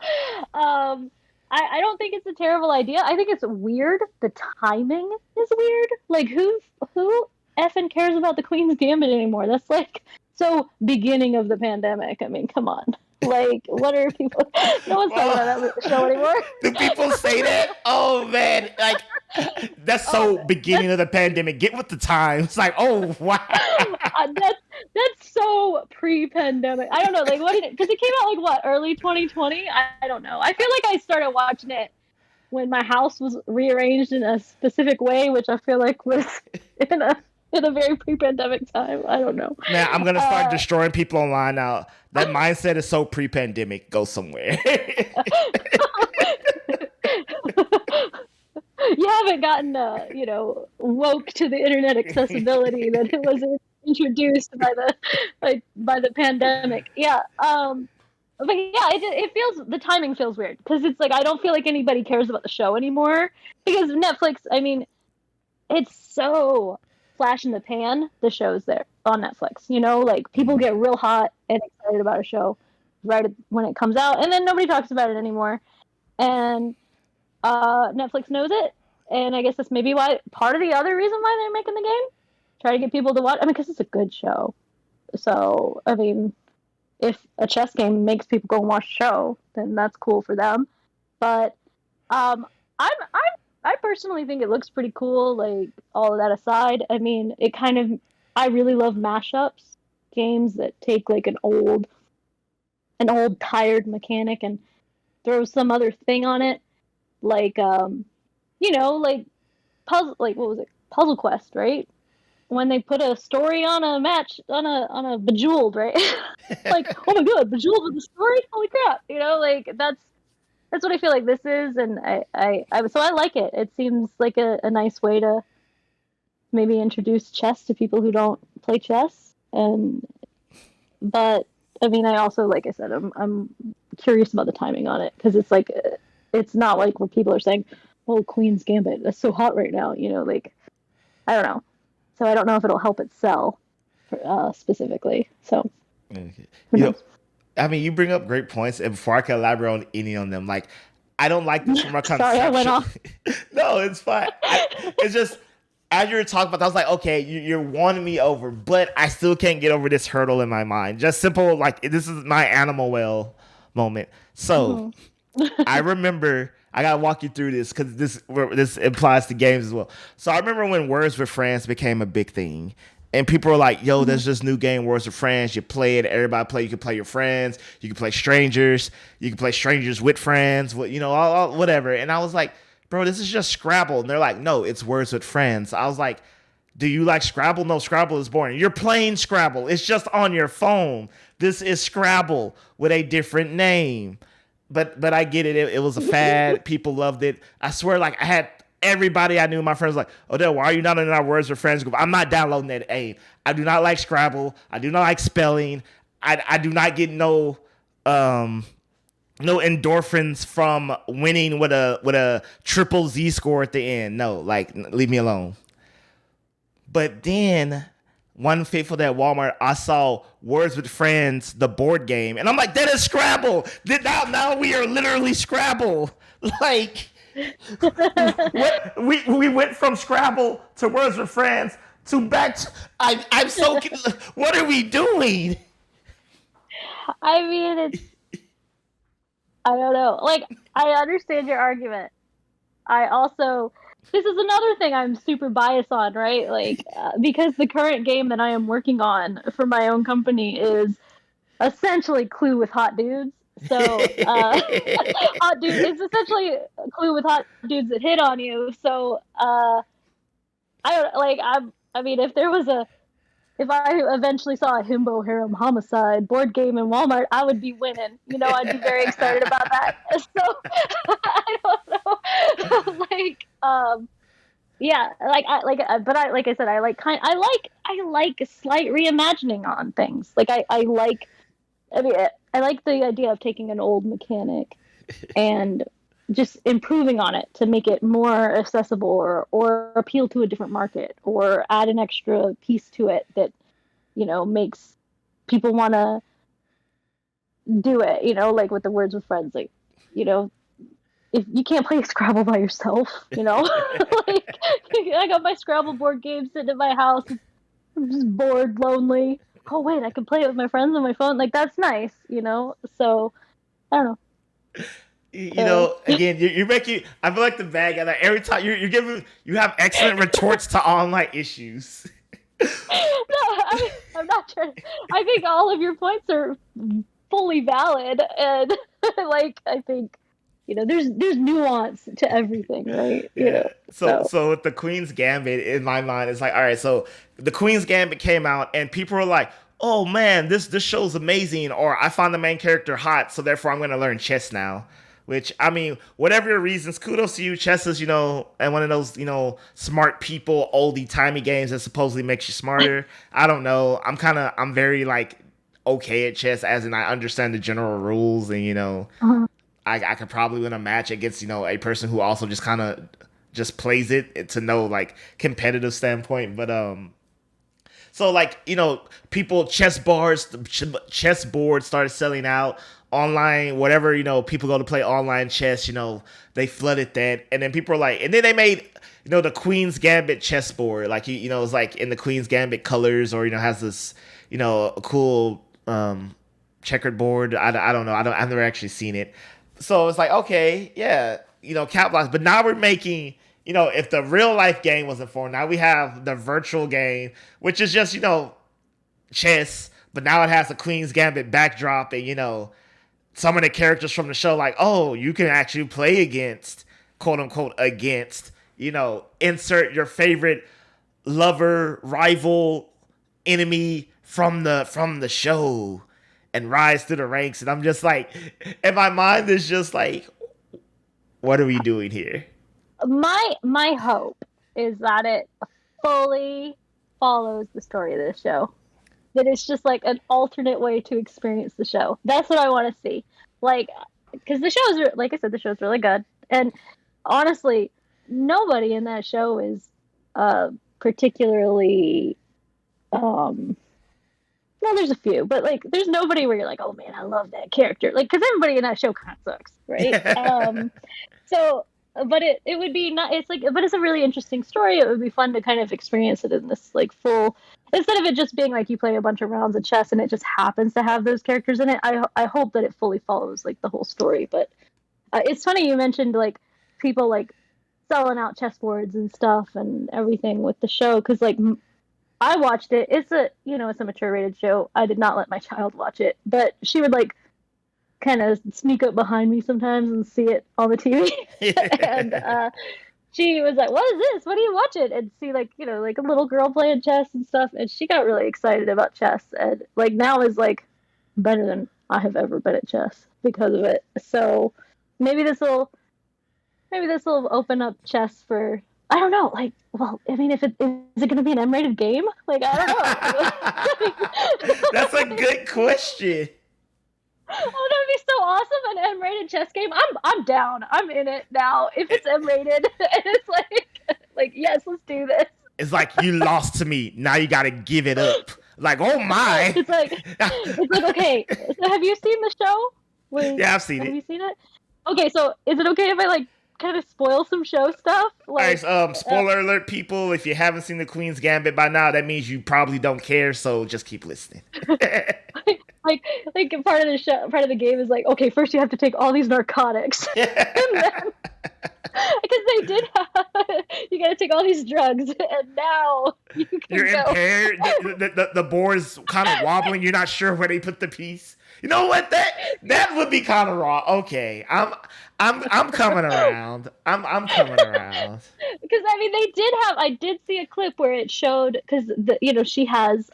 I don't think it's a terrible idea. I think it's weird. The timing is weird. Like who effing cares about the Queen's Gambit anymore? That's like so beginning of the pandemic. I mean, come on. Like, what are people? No one's talking about Oh, that show anymore. do people say that? Oh man, like that's Oh, so beginning that's of the pandemic. Get with the times. Like, oh wow. that's so pre-pandemic. I don't know, like what did it? Because it came out like what, early 2020. I don't know. I feel like I started watching it when my house was rearranged in a specific way, which I feel like was in a in a very pre-pandemic time. I don't know. Man, I'm gonna start Uh, destroying people online now. That mindset is so pre-pandemic. Go somewhere. you haven't gotten woke to the internet accessibility that it was introduced by the pandemic. Yeah. But yeah, it feels, the timing feels weird because it's like I don't feel like anybody cares about the show anymore because Netflix. I mean, it's so flash in the pan. The shows there on Netflix. Like people Mhm. get real hot and excited about a show right when it comes out, and then nobody talks about it anymore. And Netflix knows it, and I guess that's maybe why part of the other reason why they're making the game, try to get people to watch. I mean, because it's a good show. So I mean, if a chess game makes people go and watch a show, then that's cool for them. But I personally think it looks pretty cool. Like all of that aside, I mean, I really love mashups, games that take like an old tired mechanic and throw some other thing on it, like like puzzle, like what was it, Puzzle Quest, right? When they put a story on a match on a Bejeweled, right? Like, oh my god, Bejeweled with a story, holy crap, like that's what I feel like this is. And so I like it. It seems like a nice way to maybe introduce chess to people who don't play chess. And but I mean, I also, like I said, I'm, curious about the timing on it because it's like it's not like where people are saying, oh, oh, Queen's Gambit, that's so hot right now, like, I don't know. So I don't know if it'll help it sell specifically. So Okay. who knows? I mean, you bring up great points, and before I can elaborate on any on them, like I don't like this from a Sorry, I went conceptual. off. No, it's fine. It's just as you were talking about, I was like, okay, you're wanting me over, but I still can't get over this hurdle in my mind. Just simple, like this is my animal well moment. So Mhm. I remember I gotta walk you through this because this applies to games as well. So I remember when Words with Friends became a big thing, and people were like, "Yo, Mhm. there's this new game, Words with Friends. You play it, everybody play. You can play your friends, you can play strangers, you can play strangers with friends, whatever." And I was like, "Bro, this is just Scrabble." And they're like, "No, it's Words with Friends." I was like, "Do you like Scrabble? No, Scrabble is boring. You're playing Scrabble. It's just on your phone. This is Scrabble with a different name." But I get it. It was a fad. People loved it. I swear, like I had everybody I knew, my friends, like, Odell, why are you not in our Words with Friends group? I'm not downloading that. Hey, I do not like Scrabble. I do not like spelling. I do not get um no endorphins from winning with a triple Z score at the end. No, like leave me alone. But then one fateful day at Walmart, I saw Words with Friends, the board game, and I'm like, that is Scrabble. Now we are literally Scrabble. Like, what we went from Scrabble to Words with Friends to back. I'm so. What are we doing? I mean, I don't know. Like, I understand your argument. I also, this is another thing I'm super biased on, right? Like, because the current game that I am working on for my own company is essentially Clue with hot dudes. So, hot dude, it's essentially Clue with hot dudes that hit on you. So, I don't like. I mean, if I eventually saw a himbo harem homicide board game in Walmart, I would be winning. I'd be very excited about that. So I don't know, like, yeah, but like I said, I like a slight reimagining on things. Like I like, I mean, I like the idea of taking an old mechanic and just improving on it to make it more accessible or appeal to a different market or add an extra piece to it that makes people want to do it, like with the Words with Friends, like, you know if you can't play Scrabble by yourself, like, I got my Scrabble board game sitting at my house, I'm just bored, lonely. Oh wait, I can play it with my friends on my phone, like that's nice. So I don't know. Again, you're making. I feel like the bad guy. Like every time you're giving, you have excellent retorts to online issues. No, I'm not trying. I think all of your points are fully valid, and like I think there's nuance to everything, right? Yeah. So So so with the Queen's Gambit in my mind, it's like, all right, so the Queen's Gambit came out and people were like, oh man, this show's amazing, or I found the main character hot, so therefore I'm gonna learn chess now. Which I mean, whatever your reasons, kudos to you. Chess is, and one of those, smart people, oldie timey games that supposedly makes you smarter. I don't know. I'm very like okay at chess, as in I understand the general rules, and uh, I could probably win a match against a person who also just kind of just plays it to know like competitive standpoint. But so like people chess boards started selling out online. Whatever people go to play online chess. They flooded that, and then people are like, and then they made the Queen's Gambit chessboard. Like it's like in the Queen's Gambit colors, or has this a cool checkered board. I don't know. I've never actually seen it. So it's like, okay, yeah, cat blocks. But now we're making, if the real life game wasn't for, now we have the virtual game, which is just, chess, but now it has a Queen's Gambit backdrop and, some of the characters from the show, like, oh, you can actually play against, quote unquote, against, insert your favorite lover, rival, enemy from the show and rise through the ranks. And I'm just like, and my mind is just like, what are we doing here? my hope is that it fully follows the story of the show. That it's just like an alternate way to experience the show. That's what I want to see. Like, because the show is, like I said, the show's really good. And honestly, nobody in that show is particularly um no, there's a few, but like there's nobody where you're like, oh man, I love that character. Like, because everybody in that show kind of sucks, right? So, but it would be not. It's like, but it's a really interesting story. It would be fun to kind of experience it in this like full, instead of it just being like you play a bunch of rounds of chess and it just happens to have those characters in it. I hope that it fully follows like the whole story. But it's funny you mentioned like people like selling out chessboards and stuff and everything with the show, because like I watched it. It's a it's a mature rated show. I did not let my child watch it, but she would like kind of sneak up behind me sometimes and see it on the TV. And she was like, "What is this? What are you watching?" And see like like a little girl playing chess and stuff. And she got really excited about chess, and like now is like better than I have ever been at chess because of it. So maybe this will open up chess for, I don't know, like, well, I mean, if it is it going to be an M-rated game? Like, I don't know. That's a good question. Oh, that would be so awesome! An M-rated chess game. I'm down. I'm in it now. If it's M-rated, and it's like yes, let's do this. It's like, you lost to me. Now you got to give it up. Like, oh my. It's like okay. So have you seen the show? Yeah, I've seen it. Have you seen it? Okay, so is it okay if I like kind of spoil some show stuff? Like, all right, spoiler alert, people. If you haven't seen the Queen's Gambit by now, that means you probably don't care, so just keep listening. like part of the show, part of the game is like, okay, first you have to take all these narcotics. And then, because they did have, you got to take all these drugs, and now you're impaired. The board's kind of wobbling. You're not sure where they put the piece. You know what? That would be kind of raw. Okay, I'm coming around. I'm coming around. Because I mean, I did see a clip where it showed, because she has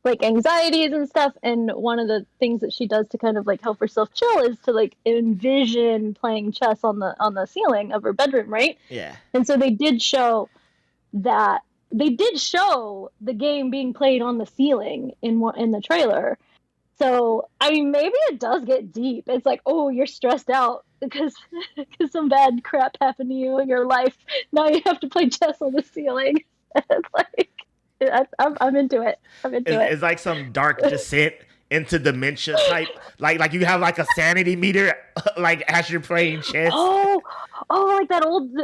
like anxieties and stuff, and one of the things that she does to kind of like help herself chill is to like envision playing chess on the ceiling of her bedroom, right? Yeah. And so they did show the game being played on the ceiling in the trailer. So I mean, maybe it does get deep. It's like, oh, you're stressed out because some bad crap happened to you in your life. Now you have to play chess on the ceiling. It's like, I'm into it. It's like some dark descent into dementia type. Like you have like a sanity meter, like as you're playing chess. Oh, like that old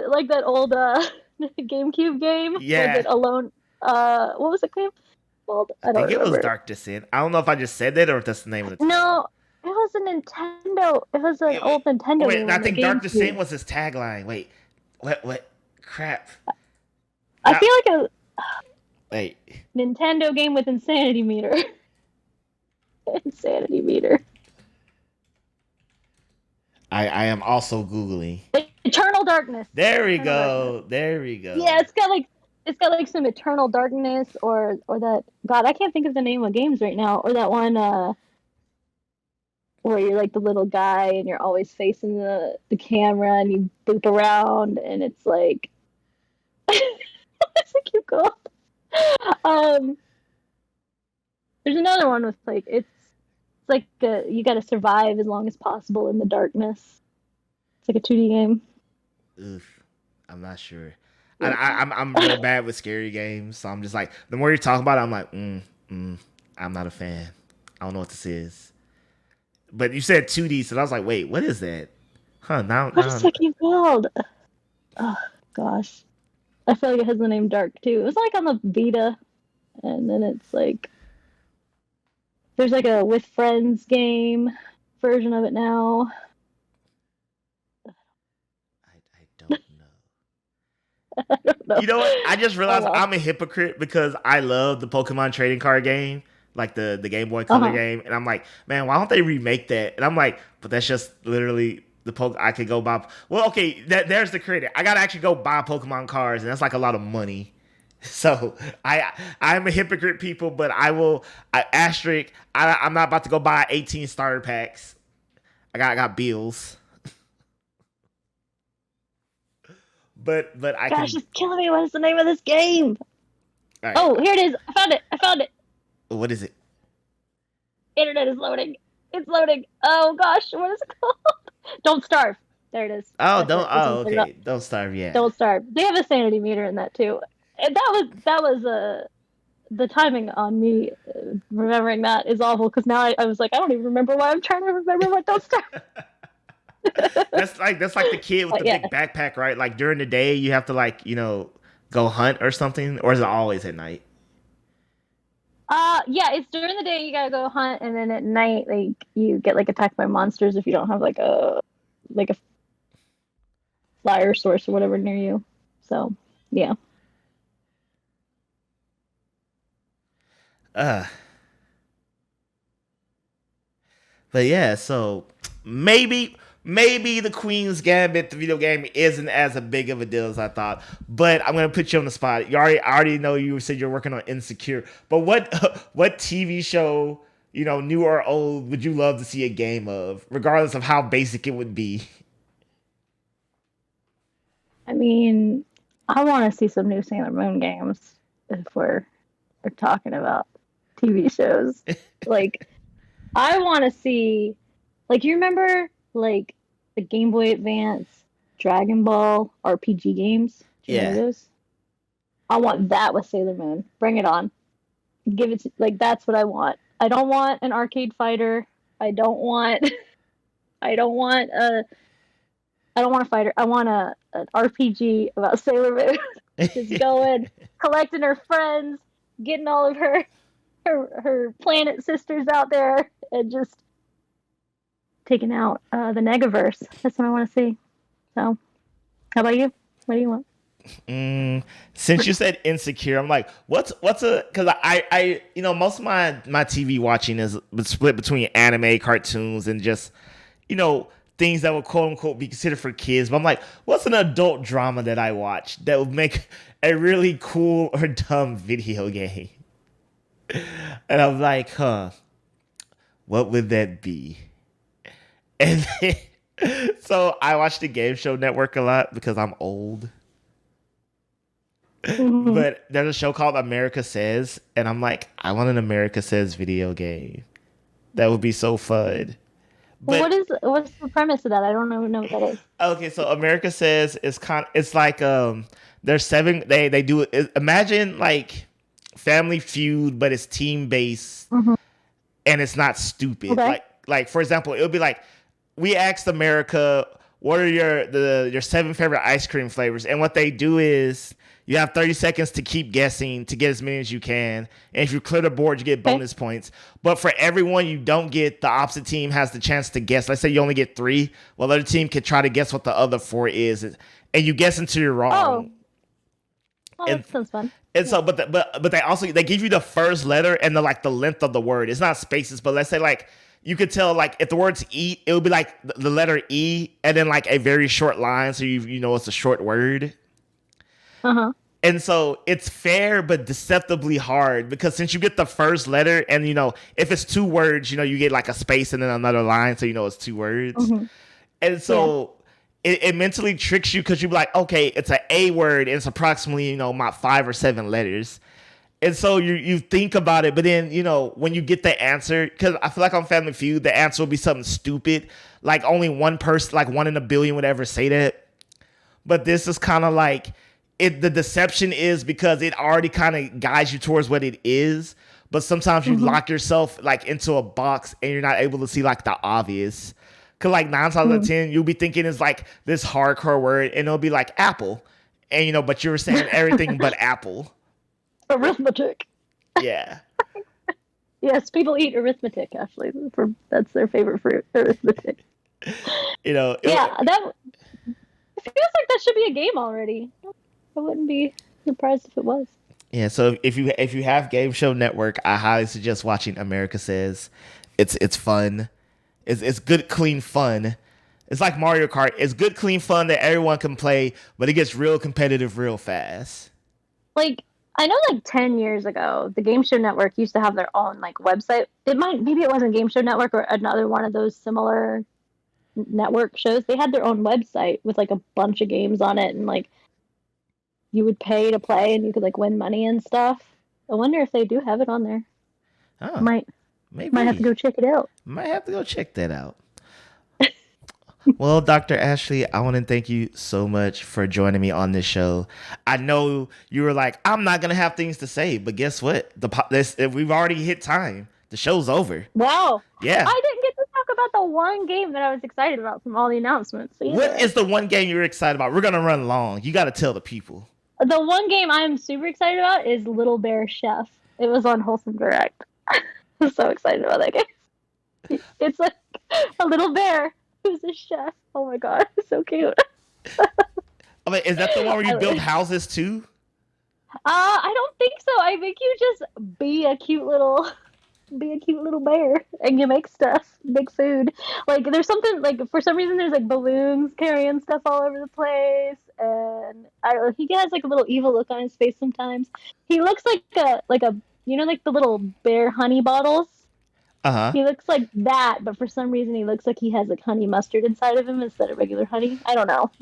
GameCube game. Yeah. Was it Alone? What was it called? I think it was Dark Descent. I don't know if I just said that or if that's the name of the title. No, it was a Nintendo. It was an old Nintendo game. I think Dark Descent was his tagline. Wait, what? Crap. I feel like a Nintendo game with insanity meter. Insanity meter. I am also Googling. Eternal Darkness. There we go. Yeah, it's got like some Eternal Darkness or that, God, I can't think of the name of games right now, or that one where you're like the little guy and you're always facing the camera and you boop around and it's like what's it cute called? There's another one with like it's like you got to survive as long as possible in the darkness. It's like a 2D game. Oof, I'm not sure. I'm real bad with scary games, so I'm just like, the more you're talking about it, I'm like, I'm not a fan. I don't know what this is. But you said 2D, so I was like, wait, what is that? Huh? What is that game called? Oh gosh, I feel like it has the name Dark too. It was like on the Vita, and then it's like there's like a with friends game version of it now. I don't know. I don't know. You know what? I just realized I'm a hypocrite because I love the Pokemon trading card game, like the Game Boy Color game, and I'm like, man, why don't they remake that? And I'm like, but that's just literally I could go buy. Well, okay, there's the credit. I gotta actually go buy Pokemon cards, and that's like a lot of money. So I'm a hypocrite, people, but asterisk. I'm not about to go buy 18 starter packs. I got bills. But I Gosh, it's killing me. What is the name of this game? Right. Oh, here it is. I found it. What is it? Internet is loading. It's loading. Oh gosh, what is it called? Don't Starve. There it is. Oh, That's don't. it. This Oh, one put it up. okay. Don't starve. Yeah. Don't Starve. They have a sanity meter in that too. And that was the timing on me remembering that is awful because now I was like, I don't even remember why I'm trying to remember what Don't Starve. That's like the kid with But the yeah. big backpack, right? Like during the day, you have to like go hunt or something, or is it always at night? Yeah, it's during the day you gotta go hunt, and then at night, like you get like attacked by monsters if you don't have like a fire source or whatever near you. So yeah. Uh, but yeah, so maybe the Queen's Gambit, the video game, isn't as a big of a deal as I thought. But I'm gonna put you on the spot. I already know you said you're working on Insecure. But what what TV show, new or old, would you love to see a game of, regardless of how basic it would be? I mean, I want to see some new Sailor Moon games if we're talking about TV shows. Like, I want to see, like, you remember like the Game Boy Advance Dragon Ball RPG games? Do you remember Yeah. those? I want that with Sailor Moon. Bring it on. Give it to, like that's what I want. I don't want an arcade fighter. I don't want I don't want a I don't want a fighter. I want an RPG about Sailor Moon. Just going, collecting her friends, getting all of her planet sisters out there, and just taking out the Negaverse. That's what I want to see. So, how about you? What do you want? Since you said Insecure, I'm like, what's a because most of my TV watching is split between anime, cartoons, and just you know things that would quote unquote be considered for kids. But I'm like, what's an adult drama that I watch that would make a really cool or dumb video game? And I'm like, what would that be? And then, so I watch the Game Show Network a lot because I'm old. Mm-hmm. But there's a show called America Says, and I'm like, I want an America Says video game. That would be so fun. Well, But what's the premise of that? I don't even know what that is. okay, so America Says is it's like there's seven they do it. Imagine like Family Feud, but it's team based Mm-hmm. and it's not stupid. Okay. Like for example, it would be like we asked America what are your seven favorite ice cream flavors, and what they do is you have 30 seconds to keep guessing to get as many as you can. And if you clear the board, you get bonus points. But for everyone you don't get, the opposite team has the chance to guess. Let's say you only get three. Well, the other team can try to guess what the other four is. And you guess until you're Oh, wrong. oh, And that sounds fun. and Yeah. so, but they give you the first letter and the length of the word. It's not spaces, but let's say like you could tell like if the word's E, it would be like the letter E and then like a very short line, so you know it's a short word. Uh huh. And so it's fair but deceptively hard because since you get the first letter and if it's two words, you get like a space and then another line, so it's two words. Mm-hmm. And so it mentally tricks you because you be like, okay, it's an A word and it's approximately about 5 or 7 letters. And so you think about it, but then when you get the answer, because I feel like on Family Feud the answer will be something stupid, like only one person, like 1 in a billion, would ever say that. But this is kind of like the deception is because it already kind of guides you towards what it is. But sometimes you Mm-hmm. lock yourself like into a box and you're not able to see like the obvious. Cause like 9 times out of 10, you'll be thinking it's like this hardcore word and it'll be like apple. And but you were saying everything but apple. Arithmetic. Yeah. Yes, people eat arithmetic. Actually, that's their favorite fruit. Arithmetic. You know, Yeah, that it feels like that should be a game already. I wouldn't be surprised if it was. yeah, so if you have Game Show Network, I highly suggest watching America Says. It's fun. It's good, clean fun. It's like Mario Kart. It's good, clean fun that everyone can play, but it gets real competitive real fast. Like I know, like 10 years ago, the Game Show Network used to have their own like website. Maybe it wasn't Game Show Network or another one of those similar network shows. They had their own website with like a bunch of games on it, and like you would pay to play, and you could like win money and stuff. I wonder if they do have it on there. Oh, Might have to maybe. go check it out. Might have to go check that out. Well, Dr. Ashley, I want to thank you so much for joining me on this show. I know you were like, I'm not going to have things to say, but guess what? We've already hit time. The show's over. Wow. Yeah. I didn't get to talk about the one game that I was excited about from all the announcements either. What is the one game you're excited about? We're going to run long. You got to tell the people. The one game I'm super excited about is Little Bear Chef. It was on Wholesome Direct. I'm so excited about that game. It's like a little bear who's a chef. Oh my god, it's so cute. I mean, is that the one where you build houses too? I don't think so. I think you just be a cute little bear and you make stuff, make food. Like there's something like for some reason there's like balloons carrying stuff all over the place, and I don't know. He has like a little evil look on his face sometimes. He looks like a like the little bear honey bottles. Uh-huh. He looks like that, but for some reason he looks like he has like honey mustard inside of him instead of regular honey. I don't know.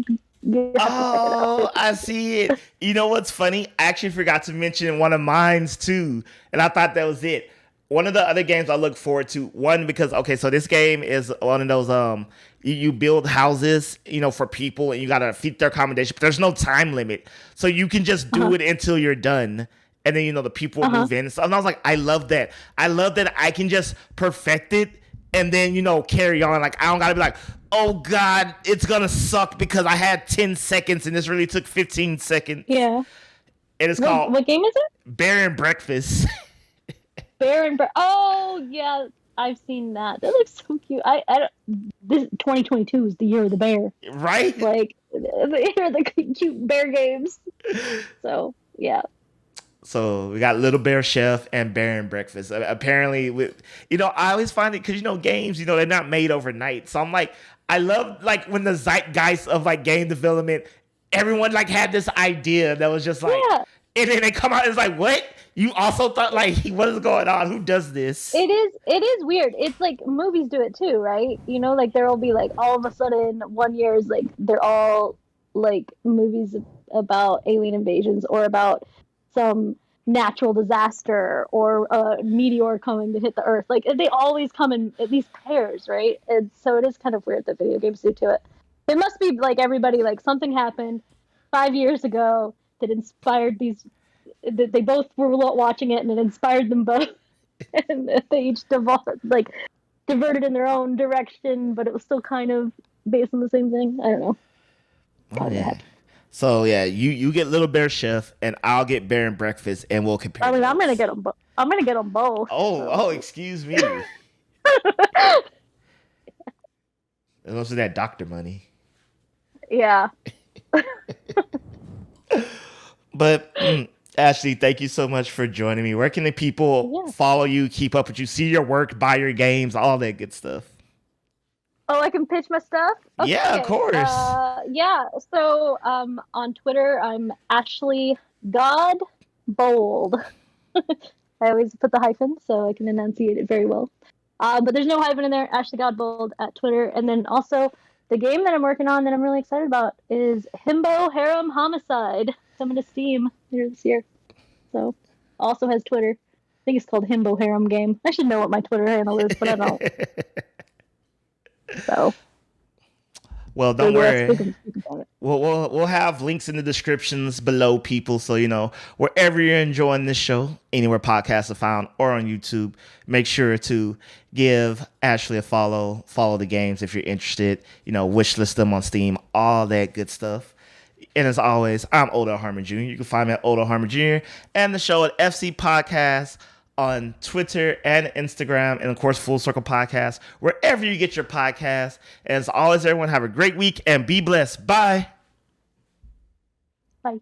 Oh, I see it. You know what's funny? I actually forgot to mention one of mine's too, and I thought that was it. One of the other games I look forward to, one, because, okay, so this game is one of those, you build houses, for people, and you got to feed their accommodation, but there's no time limit. So you can just do it until you're done. And then, the people will move in. So, and I was like, I love that. I love that I can just perfect it and then, carry on. Like, I don't got to be like, oh, God, it's going to suck because I had 10 seconds and this really took 15 seconons. Yeah. And it's called... What game is it? Bear and Breakfast. Oh, yeah. I've seen that. That looks so cute. This 2022 is the year of the bear. Right? Like, the year of the cute bear games. So, yeah. So we got Little Bear Chef and Bear and Breakfast. Apparently, I always find it because games, they're not made overnight. So I'm like, I love like when the zeitgeist of like game development, everyone like had this idea that was just like, and then they come out and it's like, what? You also thought like, what is going on? Who does this? It is weird. It's like movies do it too, right? Like there will be like all of a sudden one year is like they're all like movies about alien invasions or about some natural disaster or a meteor coming to hit the earth. Like they always come in at least pairs, right? And so it is kind of weird that video games do to it. It must be like everybody, like something happened 5 years ago that inspired these, that they both were watching it and it inspired them both. And they each diverted in their own direction, but it was still kind of based on the same thing. I don't know. Oh, yeah. So yeah, you get Little Bear Chef, and I'll get Bear and Breakfast, and we'll compare. I mean, I'm gonna get them. I'm gonna get them both. Oh, excuse me. Those are that doctor money. Yeah. But Ashley, thank you so much for joining me. Where can the people follow you, keep up with you, see your work, buy your games, all that good stuff? Oh, I can pitch my stuff? Okay. Yeah, of course. So on Twitter, I'm Ashley Godbold. I always put the hyphen so I can enunciate it very well. But there's no hyphen in there, Ashley Godbold at Twitter. And then also the game that I'm working on that I'm really excited about is Himbo Harem Homicide, coming to Steam later this year. So also has Twitter. I think it's called Himbo Harem Game. I should know what my Twitter handle is, but I don't. So, well, don't worry. We'll have links in the descriptions below, people. So wherever you're enjoying this show, anywhere podcasts are found, or on YouTube, make sure to give Ashley a follow. Follow the games if you're interested. Wishlist them on Steam, all that good stuff. And as always, I'm Odell Harmon Jr. You can find me at Odell Harmon Jr. and the show at FC Podcast on Twitter and Instagram, and of course, Full Circle Podcast, wherever you get your podcasts. And as always, everyone have a great week and be blessed. Bye. Bye.